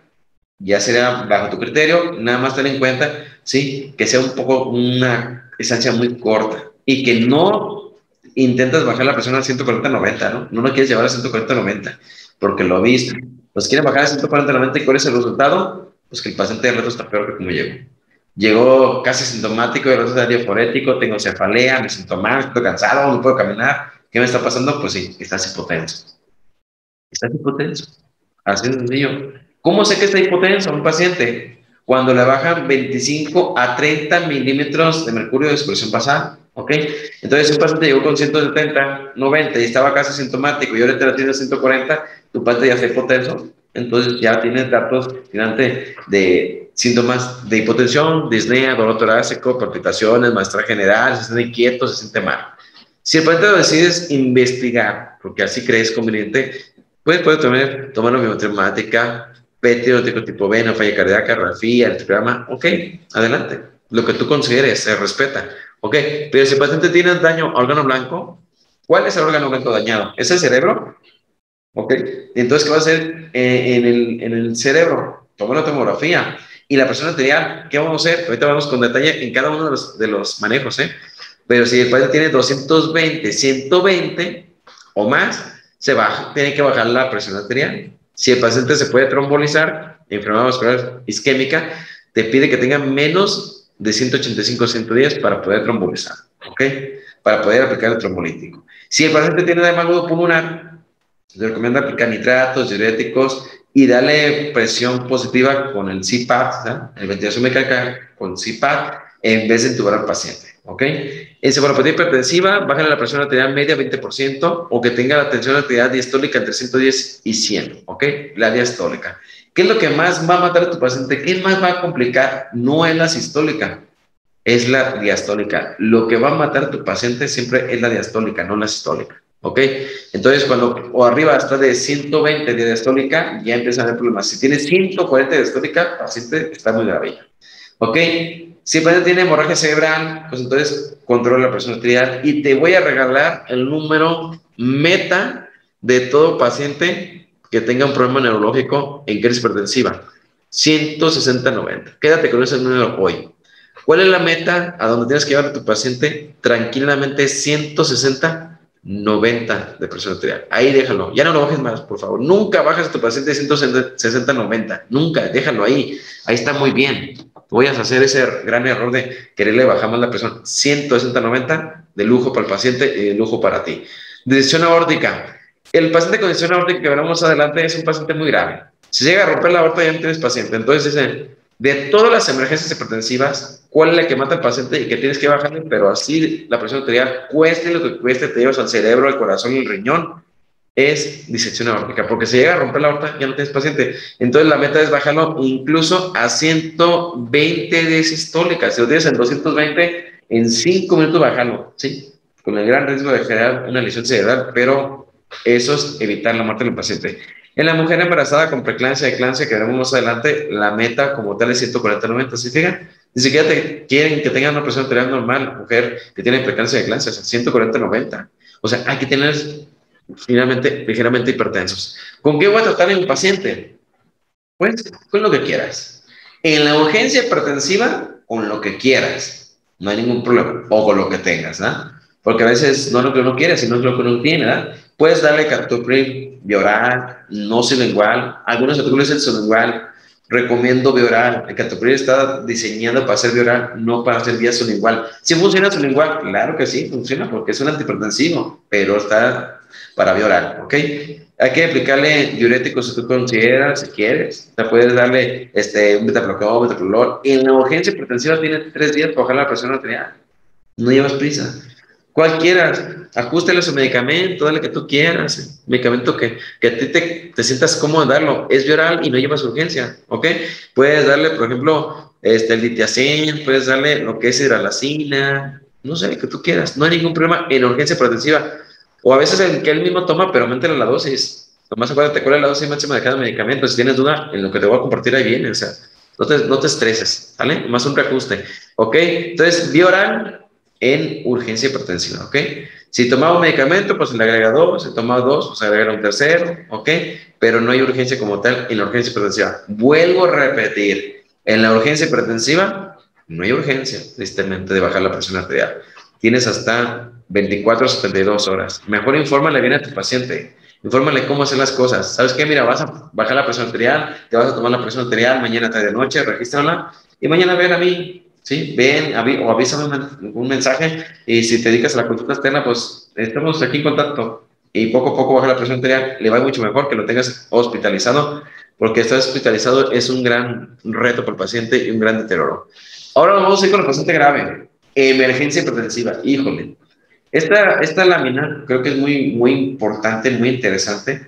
Ya sería bajo tu criterio, nada más ten en cuenta, sí, que sea un poco una distancia muy corta y que no intentes bajar la presión a 140-90, ¿no? No lo quieres llevar a 140-90, porque lo viste. Los quieren bajar a 140-90 y ¿cuál es el resultado? Pues que el paciente de reto está peor que como llegó. Llegó casi sintomático, de reto está diaforético, tengo cefalea, me siento mal, estoy cansado, no puedo caminar. ¿Qué me está pasando? Pues sí, estás hipotenso. Estás hipotenso. Así de sencillo. ¿Cómo sé que está hipotenso un paciente? Cuando le bajan 25 a 30 milímetros de mercurio de expresión basal, ¿ok? Entonces, si un paciente llegó con 170, 90 y estaba casi sintomático y ahorita la tiene 140, tu paciente ya está hipotenso, entonces ya tienes datos finalmente de síntomas de hipotensión, disnea, dolor torácico, palpitaciones, malestar general, se siente inquieto, se siente mal. Si el paciente lo decides investigar, porque así crees conveniente, puedes tomar una biometría, PET tipo vena, falla cardíaca, radiografía, electrocardiograma, ok, adelante. Lo que tú consideres se respeta, ok. Pero si el paciente tiene daño a órgano blanco, ¿cuál es el órgano blanco dañado? ¿Es el cerebro? Ok. Entonces, ¿qué va a hacer en el cerebro? Toma una tomografía. Y la presión arterial, ¿qué vamos a hacer? Ahorita vamos con detalle en cada uno de los manejos, ¿eh? Pero si el paciente tiene 220, 120 o más, tiene que bajar la presión arterial. Si el paciente se puede trombolizar, enfermedad vascular isquémica, te pide que tenga menos de 185, 110 para poder trombolizar, ¿ok? Para poder aplicar el trombolítico. Si el paciente tiene edema agudo pulmonar, se recomienda aplicar nitratos, diuréticos y darle presión positiva con el CPAP, ¿verdad? El ventilación mecánica con CPAP, en vez de intubar al paciente, ¿ok? En cefalopatía hipertensiva, bájale la presión arterial media 20% o que tenga la tensión arterial diastólica entre 110 y 100, ¿ok? La diastólica. ¿Qué es lo que más va a matar a tu paciente? ¿Qué más va a complicar? No es la sistólica, es la diastólica. Lo que va a matar a tu paciente siempre es la diastólica, no la sistólica, ¿ok? Entonces, cuando o arriba está de 120 de diastólica, ya empiezan a haber problemas. Si tienes 140 de diastólica, el paciente está muy grave ya, ¿ok? Si el paciente tiene hemorragia cerebral, pues entonces controla la presión arterial y te voy a regalar el número meta de todo paciente que tenga un problema neurológico en crisis hipertensiva. 160-90. Quédate con ese número hoy. ¿Cuál es la meta a donde tienes que llevar a tu paciente? Tranquilamente 160-90 de presión arterial. Ahí déjalo. Ya no lo bajes más, por favor. Nunca bajes a tu paciente de 160-90. Nunca. Déjalo ahí. Ahí está muy bien. Voy a hacer ese gran error de quererle bajar más la presión. 160-90 de lujo para el paciente y de lujo para ti. Disección aórtica. El paciente con disección aórtica que veremos adelante es un paciente muy grave. Si llega a romper la aorta ya no tienes paciente. Entonces dicen, de todas las emergencias hipertensivas, ¿cuál es la que mata al paciente y que tienes que bajarle? Pero así la presión arterial, cueste lo que cueste, te llevas al cerebro, al corazón y al riñón, es disección aórtica. Porque si llega a romper la aorta ya no tienes paciente. Entonces la meta es bajarlo incluso a 120 de sistólica. Si lo tienes en 220, en 5 minutos bajarlo, ¿sí? Con el gran riesgo de generar una lesión cerebral, pero eso es evitar la muerte del paciente. En la mujer embarazada con preeclampsia y eclampsia, que veremos más adelante, la meta como tal es 140-90. ¿Sí fijan? Ni siquiera te quieren que tengan una presión arterial normal, mujer que tiene preeclampsia y eclampsia, o sea, 140-90. O sea, hay que tener finalmente ligeramente hipertensos. ¿Con qué voy a tratar en un paciente? Pues con lo que quieras. En la urgencia hipertensiva, con lo que quieras. No hay ningún problema. O con lo que tengas, ¿no? Porque a veces no es lo que uno quiere, sino es lo que uno tiene, ¿verdad? Puedes darle captopril, bioral, no sublingual. Algunos artículos dicen sublingual. Recomiendo bioral. El captopril está diseñado para ser bioral, no para ser vía sublingual. ¿Sí funciona sublingual? Claro que sí, funciona porque es un antihipertensivo, pero está para bioral, ¿ok? Hay que aplicarle diuréticos si tú consideras, si quieres. O sea, puedes darle un beta-bloqueador, metoprolol. En la urgencia hipertensiva tiene 3 días para bajar la presión arterial. No llevas prisa. Cualquiera, ajustele su medicamento, dale que tú quieras. Medicamento que a ti te sientas cómodo en darlo. Es oral y no llevas urgencia, ¿ok? Puedes darle, por ejemplo, el litiazem, puedes darle lo que es hidralazina, no sé, que tú quieras. No hay ningún problema en urgencia hipertensiva. O a veces el que él mismo toma, pero aumenta la dosis. Nomás acuérdate cuál es la dosis máxima de cada medicamento. Si tienes duda, en lo que te voy a compartir ahí viene. O sea, no te estreses, ¿vale? Más un reajuste, ¿ok? Entonces, vía oral en urgencia hipertensiva, ¿ok? Si tomaba un medicamento, pues le agrega 2. Si tomaba 2, pues agrega un tercero, ¿ok? Pero no hay urgencia como tal en la urgencia hipertensiva. Vuelvo a repetir, en la urgencia hipertensiva no hay urgencia, tristemente, de bajar la presión arterial. Tienes hasta 24 a 72 horas. Mejor infórmale bien a tu paciente. Infórmale cómo hacer las cosas. ¿Sabes qué? Mira, vas a bajar la presión arterial, te vas a tomar la presión arterial mañana, tarde, noche, regístrala y mañana ven a mí. Sí, ven o avísame un mensaje y si te dedicas a la consulta externa, pues estamos aquí en contacto y poco a poco baja la presión arterial. Le va mucho mejor que lo tengas hospitalizado, porque estar hospitalizado es un gran reto para el paciente y un gran deterioro. Ahora vamos a ir con el paciente grave. Emergencia hipertensiva. Híjole. Esta lámina creo que es muy, muy importante, muy interesante,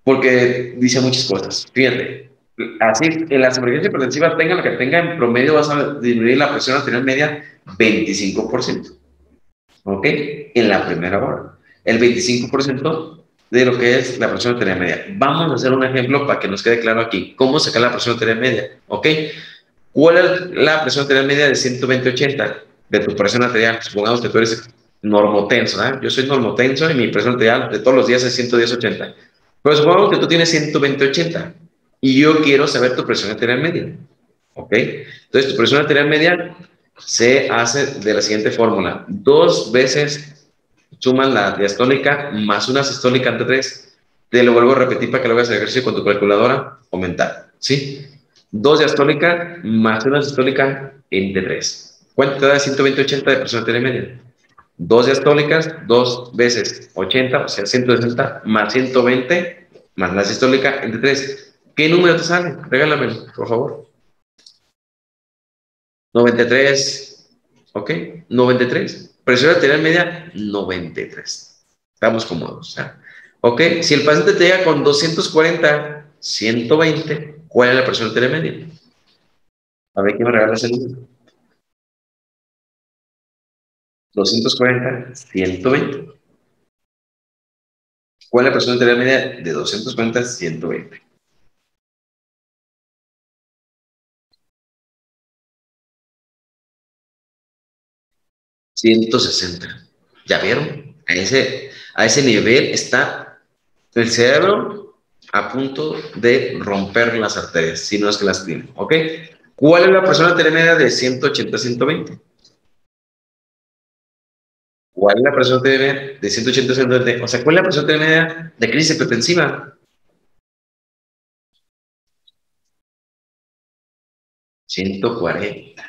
porque dice muchas cosas. Fíjate, así, en las emergencias hipertensivas, tenga lo que tenga, en promedio vas a disminuir la presión arterial media 25%, ¿ok? En la primera hora. El 25% de lo que es la presión arterial media. Vamos a hacer un ejemplo para que nos quede claro aquí. ¿Cómo sacar la presión arterial media? ¿Ok? ¿Cuál es la presión arterial media de 120-80 de tu presión arterial? Supongamos que tú eres normotenso, ¿eh? Yo soy normotenso y mi presión arterial de todos los días es 110-80. Pero supongamos que tú tienes 120-80 y yo quiero saber tu presión arterial media, ¿ok? Entonces, tu presión arterial media se hace de la siguiente fórmula. 2 veces suman la diastólica más una sistólica entre 3. Te lo vuelvo a repetir para que lo hagas el ejercicio con tu calculadora o mental, ¿sí? 2 diastólica más una sistólica entre 3. ¿Cuánto te da 120-80 de presión arterial media? 2 diastólicas, 2 veces 80, o sea, 160 más 120 más la sistólica entre 3. ¿Qué número te sale? Regálamelo, por favor. 93, ¿ok? 93. Presión arterial media, 93. Estamos cómodos, ¿ya? ¿Ok? Si el paciente te llega con 240, 120, ¿cuál es la presión arterial media? A ver, ¿quién me regala ese número? 240, 120. ¿Cuál es la presión arterial media de 240 a 120? 160. ¿Ya vieron? A ese nivel está el cerebro a punto de romper las arterias, si no es que las tiene, ¿ok? ¿Cuál es la presión arterial media de 180 a 120? ¿Cuál es la presión arterial media de 180 a 120? O sea, ¿cuál es la presión arterial media de crisis hipertensiva? 140.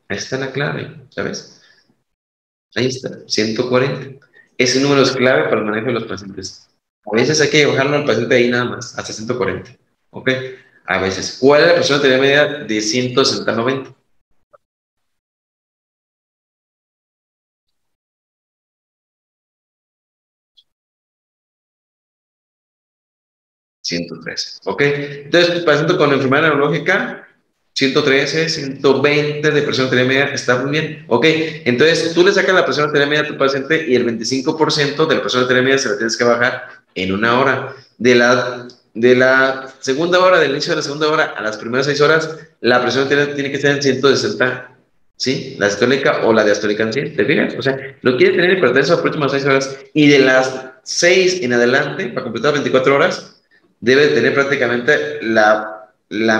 Ahí está la clave, ¿sabes? Ahí está, 140. Ese número es clave para el manejo de los pacientes. A veces hay que bajarlo al paciente ahí nada más, hasta 140. ¿Ok? A veces. ¿Cuál es la presión arterial media de 160 a 90? 113. ¿Ok? Entonces, paciente con enfermedad neurológica, 113, 120 de presión arterial media, está muy bien. ¿Ok? Entonces, tú le sacas la presión arterial media a tu paciente y el 25% de la presión arterial media se la tienes que bajar en una hora. De la segunda hora, del inicio de la segunda hora a las primeras 6 horas, la presión arterial tiene que estar en 160. ¿Sí? La sistólica o la diastólica en 100, ¿te fijas? O sea, lo quiere tener hipertenso las próximas 6 horas y de las 6 en adelante, para completar 24 horas, debe tener prácticamente la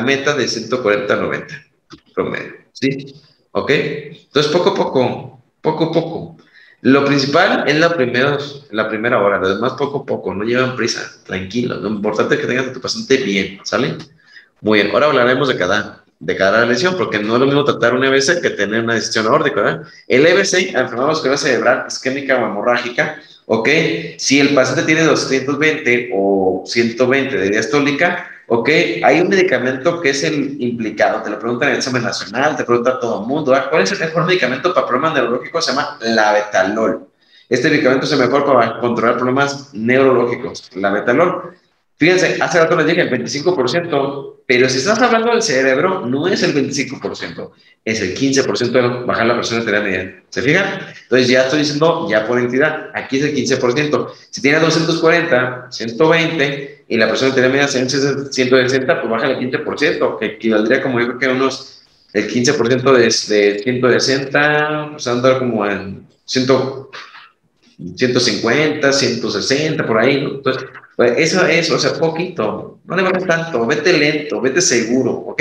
meta de 140 a 90 promedio. ¿Sí? ¿Ok? Entonces, poco a poco. Lo principal es la primera hora, lo demás poco a poco, no llevan prisa, tranquilo. Lo importante es que tengas a tu paciente bien, ¿sale? Muy bien, ahora hablaremos de cada lesión, porque no es lo mismo tratar un EBC que tener una disección aórtica, ¿verdad? El EBC, enfermedad vascular cerebral isquémica o hemorrágica, ¿ok? Si el paciente tiene 220 o 120 de diastólica, ¿ok? Hay un medicamento que es el implicado, te lo preguntan en el examen nacional, te pregunta todo el mundo, ¿verdad? ¿Cuál es el mejor medicamento para problemas neurológicos? Se llama labetalol. Este medicamento es el mejor para controlar problemas neurológicos, labetalol. Fíjense, hace rato les dije el 25%, pero si estás hablando del cerebro, no es el 25%, es el 15% de bajar la presión arterial media. ¿Se fijan? Entonces ya estoy diciendo, ya por entidad, aquí es el 15%. Si tienes 240, 120 y la presión arterial media es 160, pues baja el 15%, que equivaldría como yo creo que a unos, el 15% de 160, pues andar como en 150, 160, por ahí, ¿no? Entonces, pues eso es, o sea, poquito, no le vayas tanto, vete lento, vete seguro, ¿ok?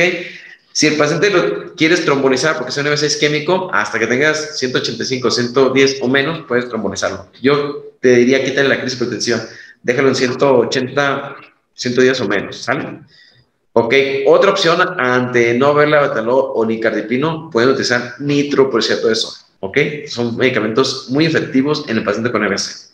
Si el paciente lo quieres trombolizar porque es un EBC isquémico, hasta que tengas 185, 110 o menos, puedes trombolizarlo. Yo te diría, quítale la crisis hipertensiva, déjalo en 180, 110 o menos, ¿sale? Ok, otra opción ante no ver la betalol o nicardipino, pueden utilizar nitro por cierto eso. Ok, son medicamentos muy efectivos en el paciente con EBC.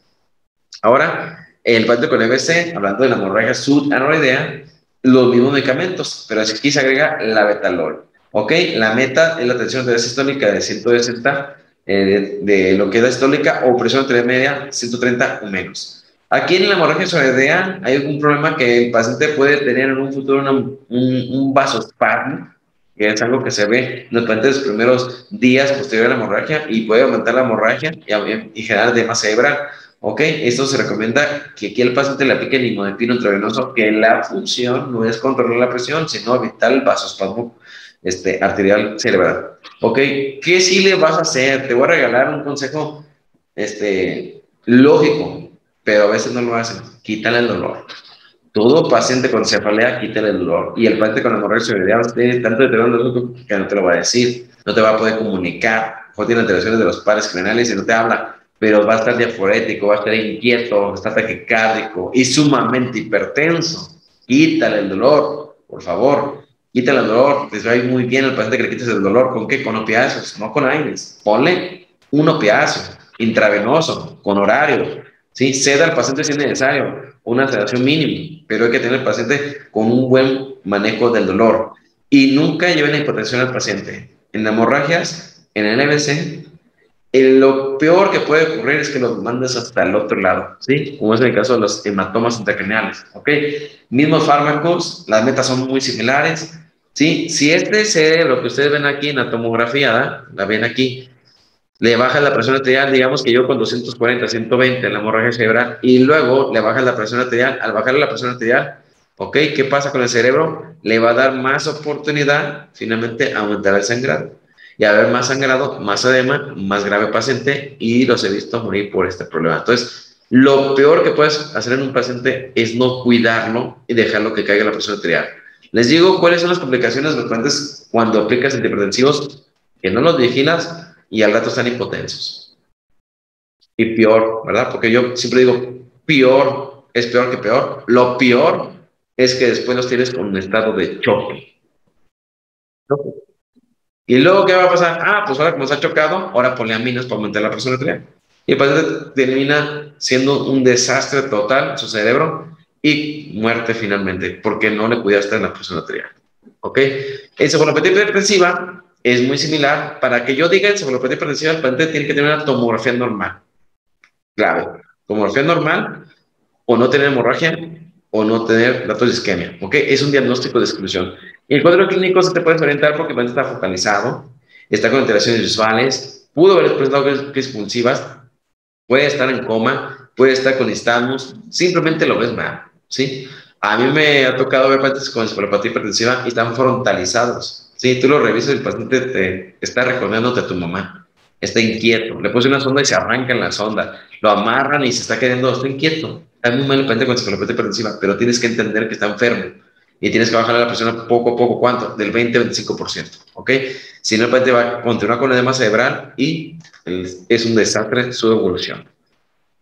Ahora, el paciente con EBC, hablando de la hemorragia subaneroidea, los mismos medicamentos, pero aquí se agrega la betalol. Ok, la meta es la tensión arterial sistólica de 160 de lo que es la sistólica o presión arterial media 130 o menos. Aquí en la hemorragia subaneroidea hay algún problema que el paciente puede tener en un futuro un vasospasmo, que es algo que se ve en los pacientes los primeros días posterior a la hemorragia y puede aumentar la hemorragia y generar edema cerebral. Ok, esto se recomienda que aquí el paciente le aplique el imodepino intravenoso, que la función no es controlar la presión, sino evitar el vasospasmo arterial cerebral. Ok, ¿qué sí le vas a hacer? Te voy a regalar un consejo lógico, pero a veces no lo hacen. Quítale el dolor. Todo paciente con cefalea, quítale el dolor. Y el paciente con hemorragia cerebral tiene tanto deterioro que no te lo va a decir, no te va a poder comunicar, o tiene alteraciones de los pares craneales y no te habla, pero va a estar diaforético, va a estar inquieto, va a estar taquicárdico y sumamente hipertenso. Quítale el dolor, por favor. Quítale el dolor. Les va a ir muy bien al paciente que le quites el dolor. ¿Con qué? Con opiáceos, no con aires. Ponle un opiáceo intravenoso, con horario. ¿Sí? Ceda al paciente si es necesario, una sedación mínima, pero hay que tener el paciente con un buen manejo del dolor. Y nunca lleven la hipotensión al paciente. En hemorragias, en el EBC, lo peor que puede ocurrir es que los mandes hasta el otro lado, ¿sí? Como es el caso de los hematomas intracraneales, ¿ok? Mismos fármacos, las metas son muy similares, ¿sí? Si este cerebro que ustedes ven aquí en la tomografía, ¿verdad? La ven aquí, le baja la presión arterial, digamos que yo con 240, 120 en la hemorragia cerebral, y luego le baja la presión arterial, al bajarle la presión arterial, ¿ok? ¿Qué pasa con el cerebro? Le va a dar más oportunidad, finalmente, a aumentar el sangrado. Y a ver más sangrado, más edema, más grave paciente, y los he visto morir por este problema. Entonces, Lo peor que puedes hacer en un paciente es no cuidarlo y dejarlo que caiga la presión arterial. Les digo cuáles son las complicaciones frecuentes cuando aplicas antihipertensivos, que no los vigilas y al rato están hipotensos. Y peor, ¿verdad? Porque yo siempre digo, peor es peor que peor. Lo peor es que después los tienes con un estado de choque. Y luego, ¿qué va a pasar? Ah, pues ahora como se ha chocado, ahora ponle aminas para aumentar la presión arterial. Y el paciente termina siendo un desastre total en su cerebro y muerte finalmente, porque no le cuidaste la presión arterial. ¿Ok? Encefalopatía hipertensiva es muy similar. Para que yo diga encefalopatía hipertensiva, el paciente tiene que tener una tomografía normal. Clave. Tomografía normal, o no tener hemorragia, o no tener datos de isquemia. ¿Ok? Es un diagnóstico de exclusión. Y el cuadro clínico se te puedes orientar porque el paciente está focalizado, está con alteraciones visuales, pudo haber presentado crisis convulsivas, puede estar en coma, puede estar con nistagmus, simplemente lo ves mal, ¿sí? A mí me ha tocado ver pacientes con encefalopatía hipertensiva y están frontalizados, ¿sí? Tú lo revisas y el paciente te está recordándote a tu mamá, está inquieto, le pones una sonda y se arranca en la sonda, lo amarran y se está quedando, está inquieto, está muy mal el paciente con encefalopatía hipertensiva, pero tienes que entender que está enfermo y tienes que bajar la presión poco a poco, ¿cuánto? Del 20-25%, ¿ok? Si no, el paciente va a continuar con edema cerebral y es un desastre su evolución.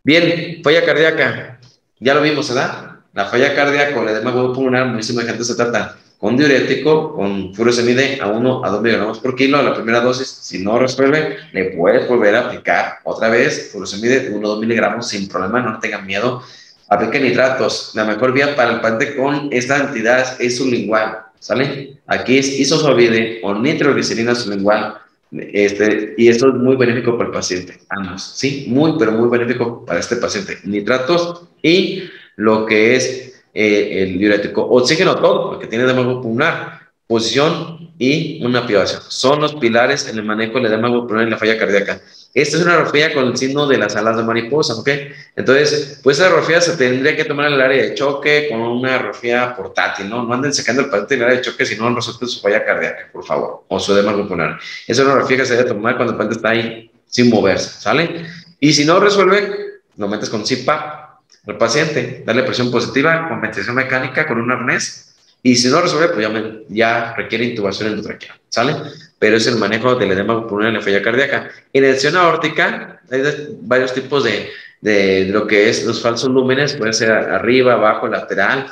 Bien, falla cardíaca, ya lo vimos, ¿verdad? La falla cardíaca con el edema pulmonar muy semejante se trata con diurético, con furosemide a 1 a 2 miligramos por kilo a la primera dosis. Si no resuelve, le puedes volver a aplicar otra vez furosemide de 1 a 2 miligramos sin problema, no tengan miedo. Aplica nitratos. La mejor vía para el paciente con esta entidad es sublingual, ¿sale? Aquí es isosovide o nitroglicerina sublingual. Y esto es muy benéfico para el paciente, ambos, ¿sí? Muy, pero muy benéfico para este paciente. Nitratos y lo que es el diurético. Oxígeno todo, porque tiene edema pulmonar, posición y una pivación. Son los pilares en el manejo del edema pulmonar y la falla cardíaca. Esta es una rofía con el signo de las alas de mariposa, ¿ok? Entonces, pues esa rofía se tendría que tomar en el área de choque con una rofía portátil, ¿no? No anden sacando el paciente del área de choque si no han resuelto su falla cardíaca, por favor, o su edema pulmonar. Esa es una rofía que se debe tomar cuando el paciente está ahí sin moverse, ¿sale? Y si no resuelve, lo metes con CPAP al paciente, darle presión positiva, compensación mecánica con un arnés, y si no resuelve, pues ya requiere intubación endotraqueal, ¿sale? Pero es el manejo del edema pulmonar y la falla cardíaca. En la acción aórtica, hay varios tipos de lo que es los falsos lúmenes, puede ser arriba, abajo, lateral.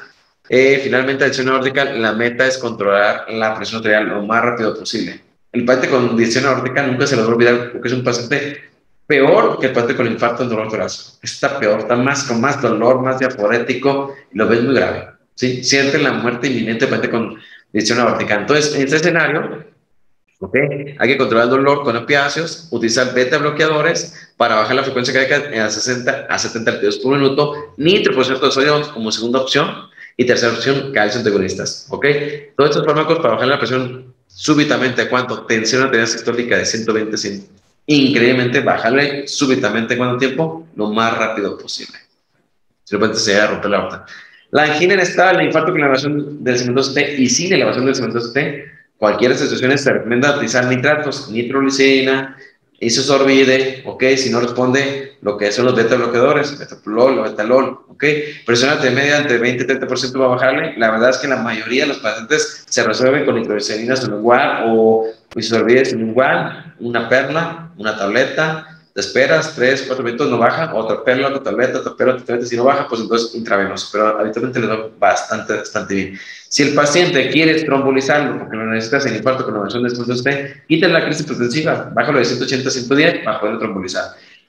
Finalmente, la acción aórtica, la meta es controlar la presión arterial lo más rápido posible. El paciente con disección aórtica nunca se lo va a olvidar porque es un paciente peor que el paciente con infarto en dolor torácico. Está peor, está con más dolor, más diaforético y lo ves muy grave. ¿Sí? Siente la muerte inminente el paciente con disección aórtica. Entonces, en este escenario, ¿okay? Hay que controlar el dolor con opiáceos, utilizar beta bloqueadores para bajar la frecuencia cardíaca a 60 a 70 latidos por minuto, nitroprocesato de sodio como segunda opción y tercera opción, calcio antagonistas. ¿Ok? Todos estos fármacos para bajar la presión súbitamente, ¿cuánto? Tensión arterial sistólica de 120, 100. Increíblemente, bajarle súbitamente, ¿cuánto tiempo? Lo más rápido posible. Si no, se va a romper la aorta. La angina inestable, el infarto con elevación del segmento ST y sin elevación del segmento ST, cualquiera de estas situaciones se recomienda utilizar nitratos, nitroglicerina, isosorbide, ¿ok? Si no responde lo que son los beta bloqueadores, metoprolol o betalol, ¿ok? Presión arterial media entre 20 y 30% va a bajarle. La verdad es que la mayoría de los pacientes se resuelven con nitroglicerina sublingual o isosorbide sublingual, una perla, una tableta. Te esperas 3, 4 minutos, no baja, otra perla, otra tableta, otra perla, otra tableta. Si no baja, pues entonces intravenoso, pero habitualmente le da bastante bien. Si el paciente quiere trombolizarlo porque lo necesitas en infarto con elevación de después de usted, quítale la crisis hipertensiva, bájalo de 180 a 110 para poder trombolizar.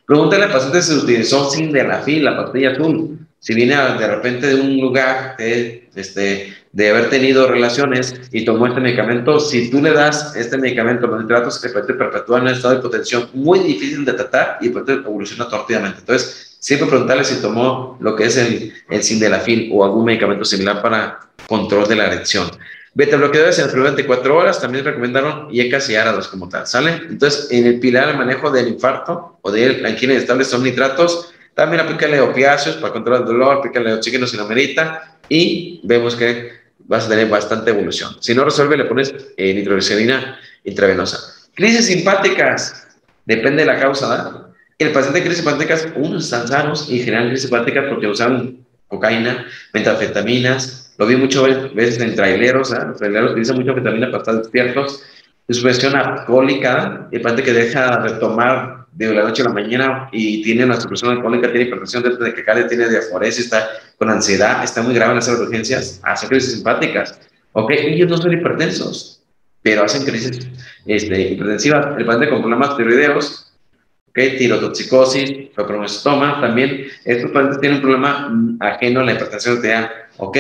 Pregúntale al paciente si utilizó sildenafil, la pastilla azul. Si viene de repente de un lugar de haber tenido relaciones y tomó este medicamento, si tú le das este medicamento, los nitratos, el paciente perpetúa en un estado de hipotensión muy difícil de tratar y el paciente evoluciona tortidamente. Entonces, siempre preguntarle si tomó lo que es el sildenafil o algún medicamento similar para control de la erección. Beta bloqueadores en las primeras 24 horas también recomendaron IECAS y árados como tal, ¿sale? Entonces, en el pilar de manejo del infarto o de la angina inestable son nitratos. También aplícale opiáceos para controlar el dolor, aplícale oxígeno si lo merita y vemos que vas a tener bastante evolución. Si no resuelve, le pones nitroglicerina intravenosa. Crisis simpáticas, depende de la causa, ¿verdad? El paciente de crisis hepáticas, unos están sanos y generan crisis hepáticas porque usan cocaína, metanfetaminas. Lo vi muchas veces en traileros, los traileros utilizan mucha anfetamina para estar despiertos. Supresión alcohólica, el paciente que deja de tomar de la noche a la mañana y tiene una supresión alcohólica, tiene hipertensión desde de que cae, tiene diaforesis, está con ansiedad, está muy grave en las urgencias, hace crisis hepáticas. ¿Ok? Ellos no son hipertensos, pero hacen crisis hipertensivas. El paciente con problemas tiroideos, ¿okay? Tirotoxicosis, fibroblastoma, también estos pacientes tienen un problema ajeno a la hipertensión arterial, ¿ok?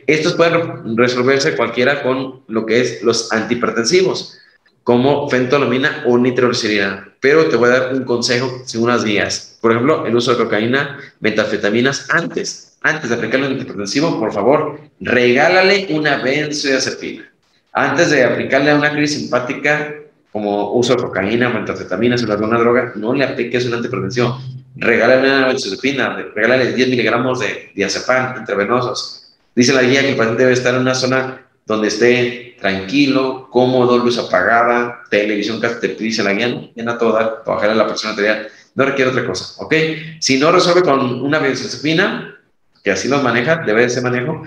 Estos pueden resolverse cualquiera con lo que es los antihipertensivos, como fentolamina o nitroglicerina, pero te voy a dar un consejo, según unas guías. Por ejemplo, el uso de cocaína, metanfetaminas, antes de aplicarle un antihipertensivo, por favor, regálale una benzodiazepina. Antes de aplicarle a una crisis simpática, como uso de cocaína, metanfetaminas o alguna droga, no le apliques un antihipertensivo. Regálale una benzodiazepina, regálale 10 miligramos de diazepam intravenosos. Dice la guía que el paciente debe estar en una zona donde esté tranquilo, cómodo, luz apagada, televisión que te dice la guía, no, llena toda, bajarle a la presión arterial, no requiere otra cosa, ¿ok? Si no resuelve con una benzodiazepina, que así los maneja, debe de ese manejo,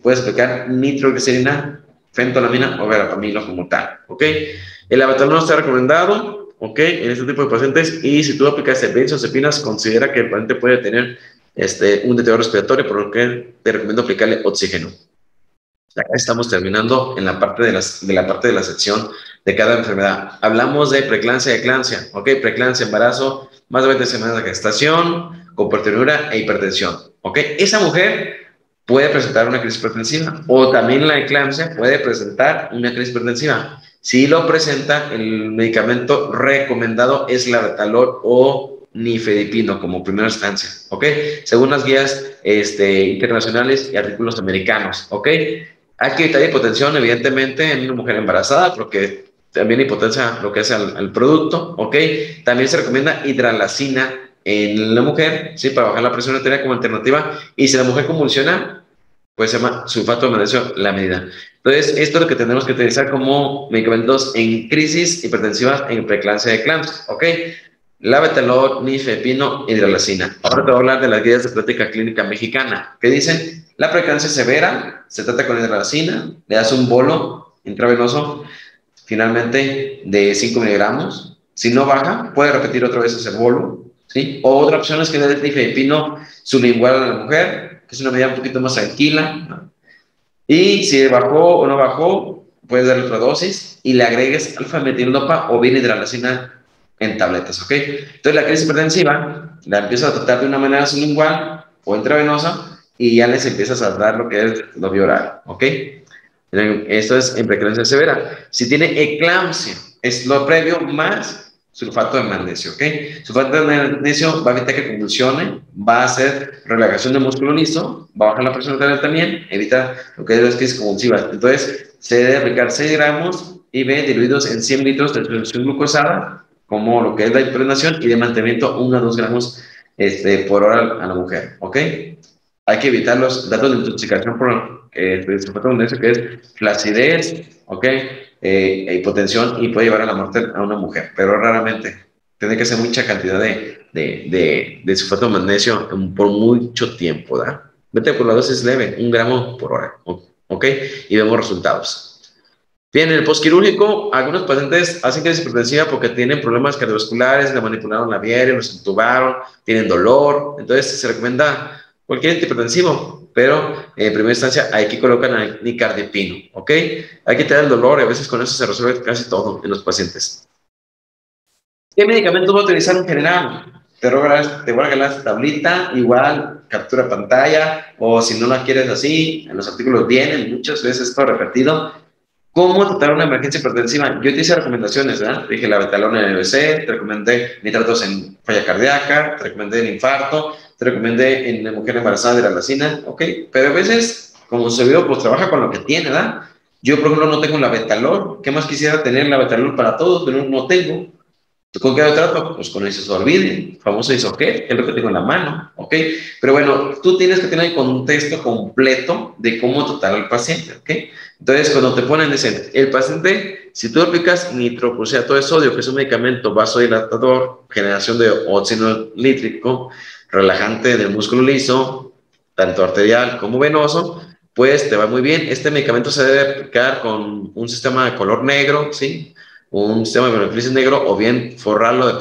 puedes aplicar nitroglicerina, fentolamina o verapamilo como tal, ¿ok? El abetalol no está recomendado, ¿ok? En este tipo de pacientes, y si tú aplicas benzodiazepinas, considera que el paciente puede tener un deterioro respiratorio, por lo que te recomiendo aplicarle oxígeno. Acá estamos terminando en la parte de la sección de cada enfermedad. Hablamos de preeclampsia y eclampsia, ¿ok? Preeclampsia, embarazo, más de 20 semanas de gestación, con proteinuria e hipertensión, ¿ok? Esa mujer puede presentar una crisis hipertensiva, o también la eclampsia puede presentar una crisis hipertensiva. Si lo presenta, el medicamento recomendado es labetalol o nifedipino como primera instancia, ¿ok? Según las guías internacionales y artículos americanos, ¿ok? Hay que evitar hipotensión, evidentemente, en una mujer embarazada, porque también hipotensa lo que es al producto, ¿ok? También se recomienda hidralacina en la mujer, ¿sí? Para bajar la presión arterial como alternativa. Y si la mujer convulsiona, pues se llama sulfato de magnesio la medida. Entonces, esto es lo que tenemos que utilizar como medicamentos en crisis hipertensiva en preeclampsia de eclampsia, ¿ok? Labetalol, nifedipino, hidralacina. Ahora te voy a hablar de las guías de práctica clínica mexicana, que dicen, la preeclampsia severa se trata con hidralacina, le das un bolo intravenoso, finalmente de 5 miligramos. Si no baja, puede repetir otra vez ese bolo, ¿sí? O otra opción es que le des nifedipino sublingual a la mujer, que es una medida un poquito más tranquila, ¿no? Y si bajó o no bajó, puedes darle otra dosis y le agregues alfa-metildopa o bien hidralacina en tabletas, ¿ok? Entonces la crisis hipertensiva la empiezas a tratar de una manera sublingual o intravenosa y ya les empiezas a dar lo que es lo bioral, ¿ok? Esto es en preeclampsia severa. Si tiene eclampsia, es lo previo más sulfato de magnesio, ¿ok? Sulfato de magnesio va a evitar que convulsione, va a hacer relajación del músculo liso, va a bajar la presión arterial también, evita lo que es las crisis convulsivas. Entonces, se debe aplicar 6 gramos IV diluidos en 100 litros de solución glucosada, como lo que es la impregnación, y de mantenimiento 1 a 2 gramos por hora a la mujer, ¿ok? Hay que evitar los datos de intoxicación por sulfato de magnesio, que es flacidez, ¿ok? Hipotensión, y puede llevar a la muerte a una mujer, pero raramente. Tiene que ser mucha cantidad de sulfato de magnesio por mucho tiempo, ¿verdad? Vete por la dosis leve, 1 gramo por hora, ¿ok? Y vemos resultados. Bien, en el postquirúrgico, algunos pacientes hacen crisis hipertensiva porque tienen problemas cardiovasculares, le manipularon la vía, los entubaron, tienen dolor, entonces se recomienda cualquier antihipertensivo, pero en primera instancia hay que colocar nicardipino, ¿ok? Hay que tener el dolor y a veces con eso se resuelve casi todo en los pacientes. ¿Qué medicamentos voy a utilizar en general? Te voy a regalar esta tablita, igual, captura pantalla, o si no la quieres así, en los artículos vienen muchas veces todo repetido. ¿Cómo tratar una emergencia hipertensiva? Yo te hice recomendaciones, ¿verdad? Te dije labetalol en NBC, te recomendé nitratos en falla cardíaca, te recomendé en infarto, te recomendé en mujer embarazada de la hidralacina, ¿ok? Pero a veces, como se vio, pues trabaja con lo que tiene, ¿verdad? Yo, por ejemplo, no tengo labetalol. ¿Qué más quisiera tener labetalol para todos? Pero no tengo. ¿Con qué lo trato? Pues con el isosorbide, famoso isogel, que es lo que tengo en la mano, ¿ok? Pero bueno, tú tienes que tener el contexto completo de cómo tratar al paciente, ¿ok? Entonces, cuando te ponen, dicen, el paciente, si tú aplicas nitroprusiato de sodio, que es un medicamento vasodilatador, generación de óxido nítrico, relajante del músculo liso, tanto arterial como venoso, pues te va muy bien. Este medicamento se debe aplicar con un sistema de color negro, ¿sí? Un sistema de beneficio negro o bien forrarlo de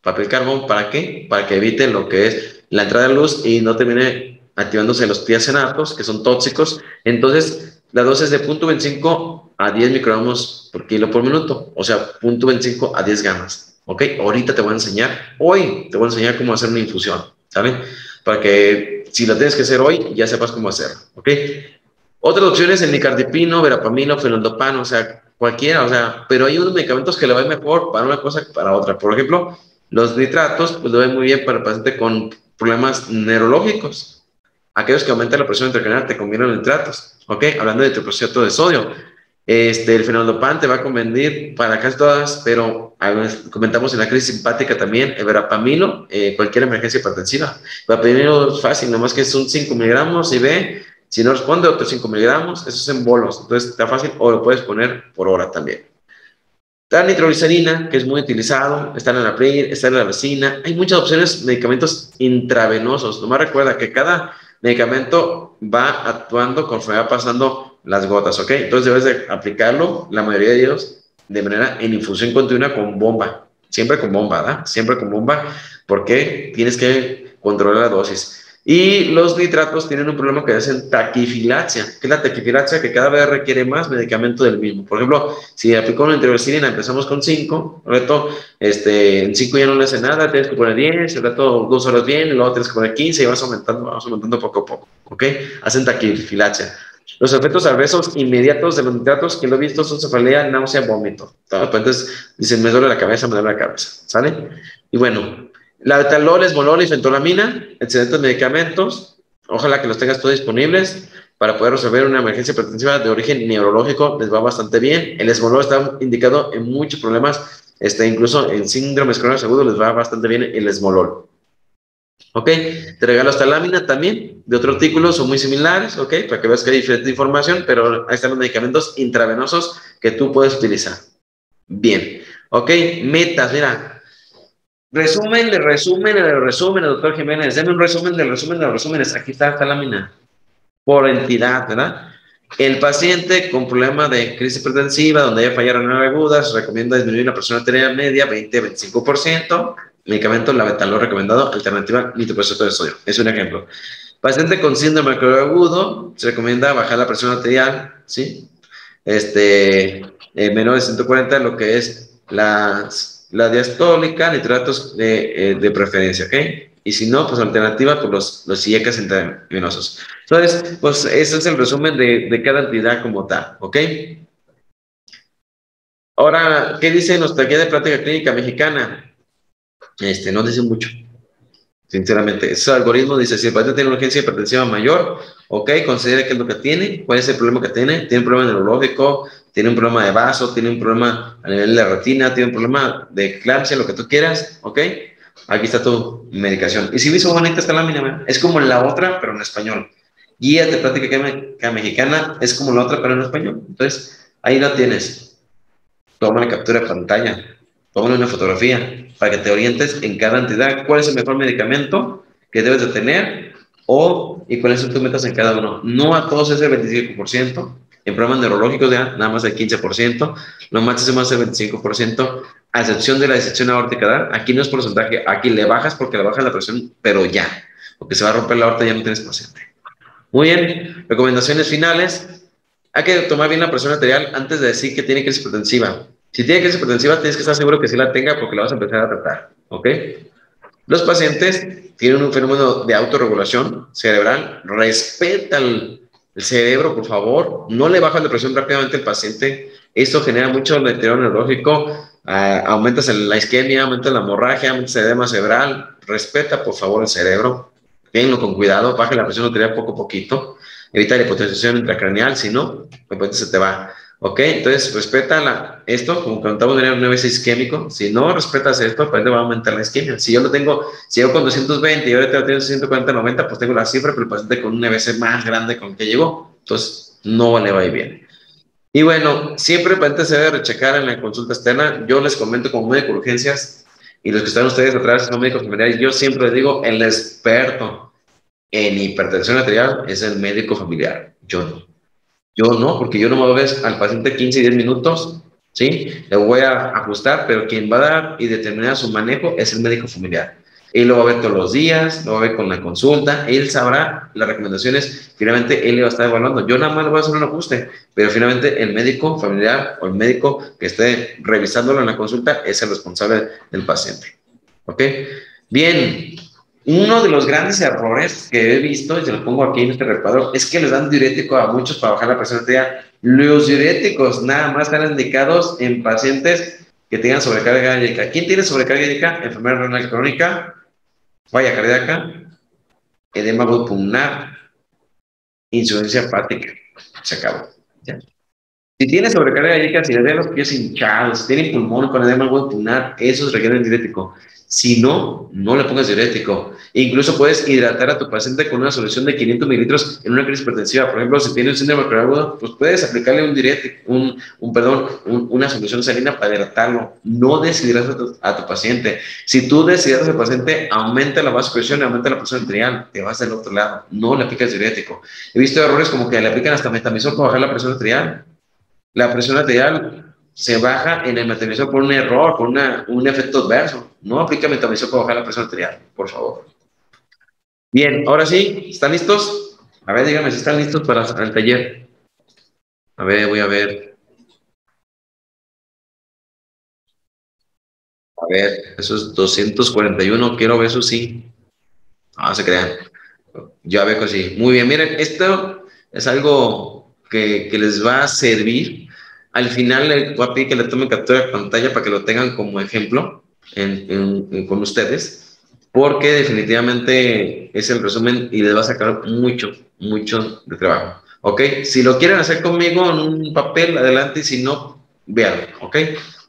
papel carbón. ¿Para qué? Para que evite lo que es la entrada de luz y no termine activándose los tiacenatos, que son tóxicos. Entonces, la dosis de 0.25 a 10 microgramos por kilo por minuto, o sea, 0.25 a 10 gamas. ¿Ok? Ahorita te voy a enseñar, hoy te voy a enseñar cómo hacer una infusión, ¿sale? Para que si la tienes que hacer hoy, ya sepas cómo hacerlo, ¿ok? Otras opciones, el nicardipino, verapamilo, fenoldopan, o sea, cualquiera, o sea, pero hay unos medicamentos que le van mejor para una cosa que para otra. Por ejemplo, los nitratos, pues le van muy bien para el paciente con problemas neurológicos. Aquellos que aumentan la presión intracranial te convienen los nitratos, ¿ok? Hablando de triprosinato de sodio. El fenoldopan te va a convenir para casi todas, pero comentamos en la crisis simpática también, el verapamilo, cualquier emergencia hipertensiva. El verapamilo es fácil, nomás que son 5 miligramos y ve, si no responde, otros 5 miligramos, eso es en bolos, entonces está fácil, o lo puedes poner por hora también. La nitroglicerina, que es muy utilizado, está en el April, está en la resina. Hay muchas opciones de medicamentos intravenosos. Nomás recuerda que cada medicamento va actuando conforme va pasando las gotas, ¿ok? Entonces debes de aplicarlo, la mayoría de ellos, de manera en infusión continua con bomba. Siempre con bomba, ¿verdad? Siempre con bomba, porque tienes que controlar la dosis. Y los nitratos tienen un problema que hacen taquifilaxia, que es la taquifilaxia que cada vez requiere más medicamento del mismo. Por ejemplo, si aplicó una nitroglicerina, empezamos con 5, el reto, en 5 ya no le hace nada, tienes que poner 10, el reto 2 horas bien, y luego tienes que poner 15 y vas aumentando poco a poco, ¿ok? Hacen taquifilaxia. Los efectos adversos inmediatos de los nitratos que lo he visto son cefalea, náusea, vómito. Entonces, dicen, me duele la cabeza, ¿sale? Y bueno, la betalol, esmolol y fentolamina, excelentes medicamentos. Ojalá que los tengas todos disponibles para poder resolver una emergencia hipertensiva de origen neurológico. Les va bastante bien. El esmolol está indicado en muchos problemas, incluso en síndromes crónicos agudos les va bastante bien el esmolol. ¿Ok? Te regalo esta lámina también de otro artículo, son muy similares, ¿ok? Para que veas que hay diferente información, pero ahí están los medicamentos intravenosos que tú puedes utilizar. Bien, ¿ok? Metas, mira. Resumen, doctor Jiménez. Deme un resumen de los resúmenes. Aquí está esta lámina. Por entidad, ¿verdad? El paciente con problema de crisis hipertensiva, donde haya falla renal aguda, se recomienda disminuir la presión arterial media 20-25%. Medicamento, la betalol recomendado, alternativa nitroprusiato de sodio. Es un ejemplo. Paciente con síndrome agudo, se recomienda bajar la presión arterial, ¿sí? Menor de 140, lo que es la diastólica, nitratos de preferencia, ¿ok? Y si no, pues alternativa, pues los IECAS intravenosos. Entonces, pues ese es el resumen de cada entidad como tal, ¿ok? Ahora, ¿qué dice nuestra guía de práctica clínica mexicana? No dice mucho, sinceramente. Ese algoritmo dice, si el paciente tiene una urgencia hipertensiva mayor, ok, considera qué es lo que tiene, cuál es el problema que tiene un problema neurológico, tiene un problema de vaso, tiene un problema a nivel de la retina, tiene un problema de eclampsia, lo que tú quieras, ok, aquí está tu medicación. Y si hizo bonita esta lámina, es como la otra, pero en español. Guía de práctica clínica mexicana es como la otra, pero en español. Entonces, ahí lo tienes. Toma la captura de pantalla, toma una fotografía para que te orientes en cada entidad cuál es el mejor medicamento que debes de tener y cuáles son tus metas en cada uno. No a todos es el 25%, en problemas neurológicos ya nada más el 15%, lo máximo es el 25%, a excepción de la disección aórtica. Aquí no es porcentaje, aquí le bajas porque le bajas la presión, pero ya, porque se va a romper la aorta y ya no tienes paciente. Muy bien, recomendaciones finales. Hay que tomar bien la presión arterial antes de decir que tiene crisis hipertensiva. Si tiene crisis hipertensiva, tienes que estar seguro que sí la tenga porque la vas a empezar a tratar, ¿ok? Los pacientes tienen un fenómeno de autorregulación cerebral. Respeta el cerebro, por favor. No le bajas la presión rápidamente al paciente. Esto genera mucho deterioro neurológico. Aumentas la isquemia, aumentas la hemorragia, aumentas el edema cerebral. Respeta, por favor, el cerebro. Ténlo con cuidado. Baja la presión arterial poco a poquito. Evita la hipotensión intracraneal, si no, de repente se te va. ¿Ok? Entonces, respeta esto, como contamos de una vez isquémico. Si no respetas esto, pues te va a aumentar la isquemia. Si yo lo tengo, si yo con 220 y ahora tengo 140-90, pues tengo la cifra, pero el paciente con un NBC más grande con que llegó. Entonces, no le va a ir bien. Y bueno, siempre el paciente se debe rechecar en la consulta externa. Yo les comento como médico de urgencias y los que están ustedes atrás son médicos familiares. Yo siempre les digo, el experto en hipertensión arterial es el médico familiar. Yo no. Yo no, porque yo no me voy a ver al paciente 15 y 10 minutos, ¿sí? Le voy a ajustar, pero quien va a dar y determinar su manejo es el médico familiar. Él lo va a ver todos los días, lo va a ver con la consulta, él sabrá las recomendaciones, finalmente él le va a estar evaluando. Yo nada más le voy a hacer un ajuste, pero finalmente el médico familiar o el médico que esté revisándolo en la consulta es el responsable del paciente. ¿Ok? Bien, uno de los grandes errores que he visto, y se lo pongo aquí en este recuadro, es que les dan diurético a muchos para bajar la presión arterial. Los diuréticos nada más están indicados en pacientes que tengan sobrecarga gástrica. ¿Quién tiene sobrecarga gástrica? Enfermedad renal crónica, falla cardíaca, edema pulmonar, insuficiencia hepática. Se acabó. ¿Ya? Si tiene sobrecarga hídrica, si le den los pies hinchados, si tiene pulmón con edema pulmonar, esos requieren diurético. Si no, no le pongas diurético. Incluso puedes hidratar a tu paciente con una solución de 500 mililitros en una crisis hipertensiva. Por ejemplo, si tiene un síndrome preagudo, pues puedes aplicarle un diurético, una solución salina para hidratarlo. No deshidrates a tu paciente. Si tú deshidratas al paciente, aumenta la vasopresión y aumenta la presión arterial. Te vas del otro lado. No le aplicas diurético. He visto errores como que le aplican hasta metamizol para bajar la presión arterial. La presión arterial se baja en el metamizol por un error, por un efecto adverso. No aplica metamizol para bajar la presión arterial, por favor. Bien, ahora sí, ¿están listos? A ver, díganme si están listos para el taller. A ver, voy a ver. A ver, esos 241, quiero ver eso sí. Ah, se crean. Ya veo que sí. Muy bien, miren, esto es algo que les va a servir. Al final les voy a pedir que le tomen captura de pantalla para que lo tengan como ejemplo con ustedes, porque definitivamente es el resumen y les va a sacar mucho, mucho de trabajo. ¿Ok? Si lo quieren hacer conmigo en un papel, adelante, y si no, véanlo. ¿Ok?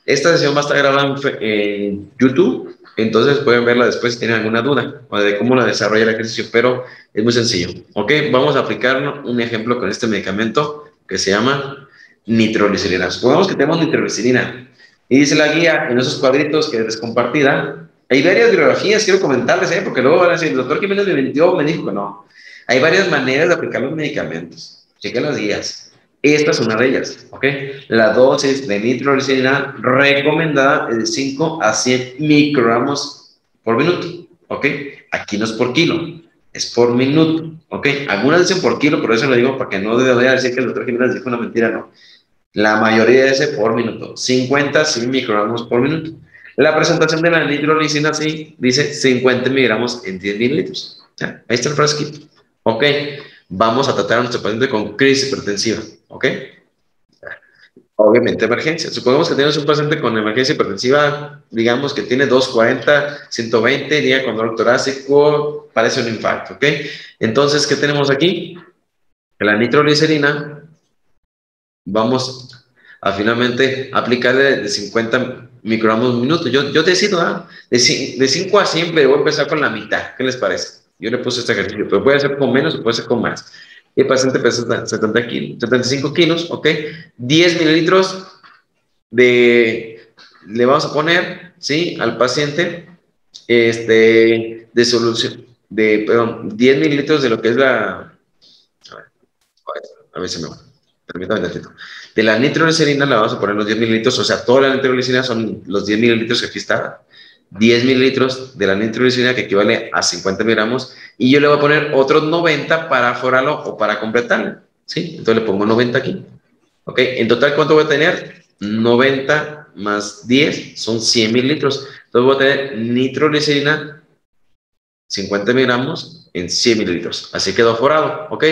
Esta sesión va a estar grabada en YouTube, entonces pueden verla después si tienen alguna duda o de cómo la desarrolla el ejercicio, pero es muy sencillo. ¿Ok? Vamos a aplicar un ejemplo con este medicamento que se llama nitroglicerina. Supongamos que tenemos nitroglicerina y dice la guía en esos cuadritos que es compartida. Hay varias bibliografías, quiero comentarles, porque luego van a decir, el doctor Jiménez me mintió, me dijo que no. Hay varias maneras de aplicar los medicamentos. Chequen las guías. Esta es una de ellas, ¿ok? La dosis de nitroglicerina recomendada es de 5 a 100 microgramos por minuto, ¿ok? Aquí no es por kilo, es por minuto, ¿ok? Algunas dicen por kilo, pero eso lo digo para que no debería decir que el doctor Jiménez dijo una mentira, no. La mayoría dice por minuto, 50 a 100 microgramos por minuto. La presentación de la nitroglicerina sí dice 50 miligramos en 10 mililitros. ¿Ya? Ahí está el frasquito. Ok, vamos a tratar a nuestro paciente con crisis hipertensiva. Ok, obviamente emergencia. Supongamos que tienes un paciente con emergencia hipertensiva, digamos que tiene 240, 120, llega con dolor torácico, parece un infarto. Ok, entonces, ¿qué tenemos aquí? La nitroglicerina, vamos a finalmente aplicarle de 50 microgramos por minuto. Yo decido, de 5 a 100, pero voy a empezar con la mitad. ¿Qué les parece? Yo le puse este ejercicio, pero puede ser con menos o puede ser con más. Y el paciente pesa 70 kilos, 75 kilos, ¿ok? 10 mililitros le vamos a poner, ¿sí? Al paciente, de solución, perdón, 10 mililitros de lo que es a ver si me va. Permítame un tantito. De la nitroglicerina le vamos a poner los 10 mililitros, o sea, toda la nitroglicerina son los 10 mililitros que aquí está. 10 mililitros de la nitroglicerina que equivale a 50 miligramos y yo le voy a poner otros 90 para forarlo o para completarlo, ¿sí? Entonces le pongo 90 aquí. ¿Ok? En total, ¿cuánto voy a tener? 90 más 10 son 100 mililitros. Entonces voy a tener nitroglicerina 50 miligramos en 100 mililitros. Así quedó forado, ¿ok?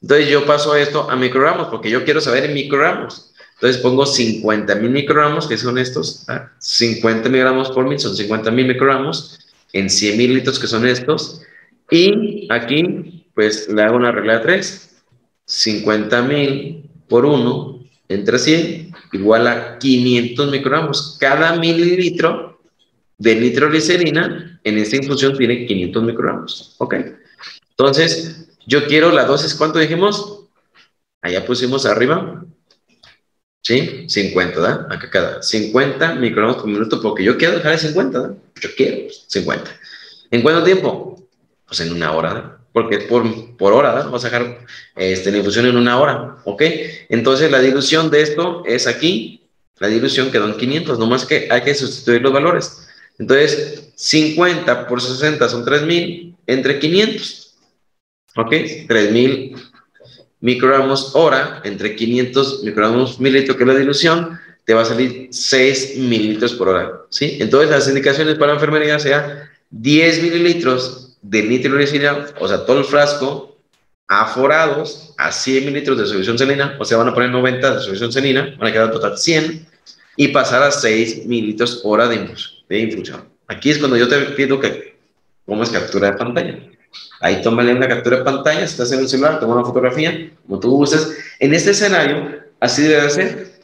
Entonces yo paso esto a microgramos porque yo quiero saber en microgramos. Entonces pongo 50,000 microgramos, que son estos. 50 miligramos por mil son 50,000 microgramos en 100 mililitros, que son estos. Y aquí, pues le hago una regla de 3. 50,000 por 1 entre 100 igual a 500 microgramos. Cada mililitro de nitroglicerina en esta infusión tiene 500 microgramos. ¿Ok? Entonces, yo quiero la dosis, ¿cuánto dijimos? Allá pusimos arriba. ¿Sí? 50, ¿verdad? Acá cada 50 microgramos por minuto, porque yo quiero dejar de 50, ¿verdad? Yo quiero 50. ¿En cuánto tiempo? Pues en una hora, ¿verdad? Porque por hora, ¿verdad? Vamos a dejar la infusión en una hora, ¿ok? Entonces la dilución de esto es aquí, la dilución quedó en 500, nomás que hay que sustituir los valores. Entonces, 50 por 60 son 3000 entre 500, ¿ok? 3000 microgramos hora entre 500 microgramos mililitro, que es la dilución, te va a salir 6 mililitros por hora, ¿sí? Entonces las indicaciones para la enfermería sean 10 mililitros de nitroglicerina, o sea, todo el frasco, aforados a 100 mililitros de solución salina, o sea, van a poner 90 de solución salina, van a quedar en total 100, y pasar a 6 mililitros hora de infusión. Aquí es cuando yo te pido que tomes captura de pantalla. Ahí tómale una captura de pantalla, si estás en el celular, toma una fotografía, como tú gustes. En este escenario, así debe ser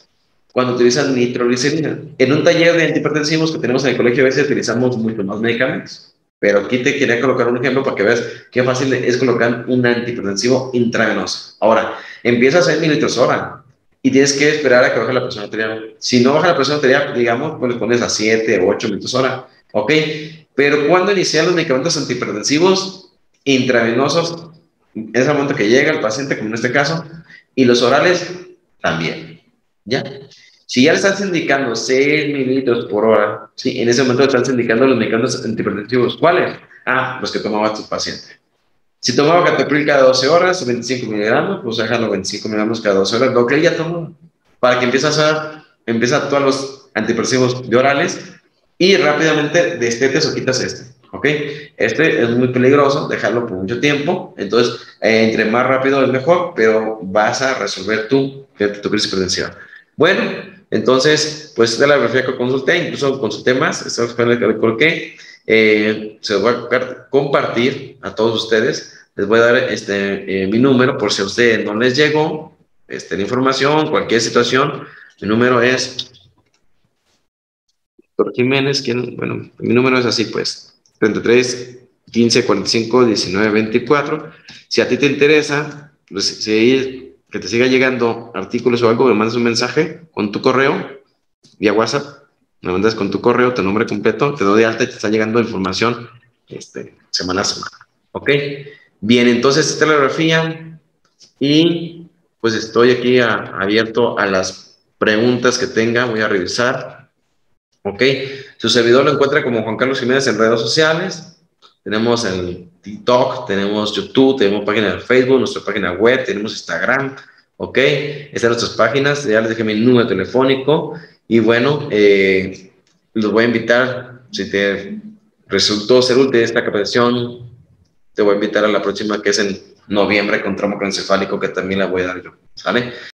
cuando utilizan nitroglicerina. En un taller de antihipertensivos que tenemos en el colegio, a veces utilizamos mucho más medicamentos. Pero aquí te quería colocar un ejemplo para que veas qué fácil es colocar un antihipertensivo intravenoso. Ahora, empieza a 6 mililitros hora y tienes que esperar a que baje la presión arterial. Si no baja la presión arterial, digamos, pues le pones a 7 o 8 mililitros hora. ¿Ok? Pero cuando inician los medicamentos antihipertensivos intravenosos, es el momento que llega el paciente, como en este caso, y los orales también. ¿Ya? Si ya le estás indicando 6 mililitros por hora, ¿sí? En ese momento le estás indicando los medicamentos antihipertensivos. ¿Cuáles? Ah, los que tomaba tu paciente. Si tomaba captopril cada 12 horas, 25 miligramos, pues déjalo 25 miligramos cada 12 horas, lo que él ya tomó, para que empiece a actuar los antihipertensivos de orales y rápidamente destetes o quitas este. ¿Ok? Este es muy peligroso, dejarlo por mucho tiempo, entonces entre más rápido es mejor, pero vas a resolver tu crisis hipertensiva. Bueno, entonces, pues de la biografía que consulté, incluso consulté más, estaba esperando que coloqué, se los voy a compartir a todos ustedes, les voy a dar mi número por si a ustedes no les llegó la información, cualquier situación, mi número es Doctor Jiménez, bueno, mi número es así pues, 33 15 45 19 24. Si a ti te interesa, pues, si que te siga llegando artículos o algo, me mandas un mensaje con tu correo vía WhatsApp, me mandas con tu correo, tu nombre completo, te doy de alta y te está llegando información semana a semana. ¿Ok? Bien, entonces esta es la biografía y pues estoy aquí abierto a las preguntas que tenga, voy a revisar. ¿Ok? Su servidor lo encuentra como Juan Carlos Jiménez en redes sociales. Tenemos el TikTok, tenemos YouTube, tenemos página de Facebook, nuestra página web, tenemos Instagram. ¿Ok? Estas son nuestras páginas. Ya les dejé mi número telefónico. Y bueno, los voy a invitar, si te resultó ser útil esta capacitación, te voy a invitar a la próxima que es en noviembre con trauma craneoencefálico, que también la voy a dar yo. ¿Sale?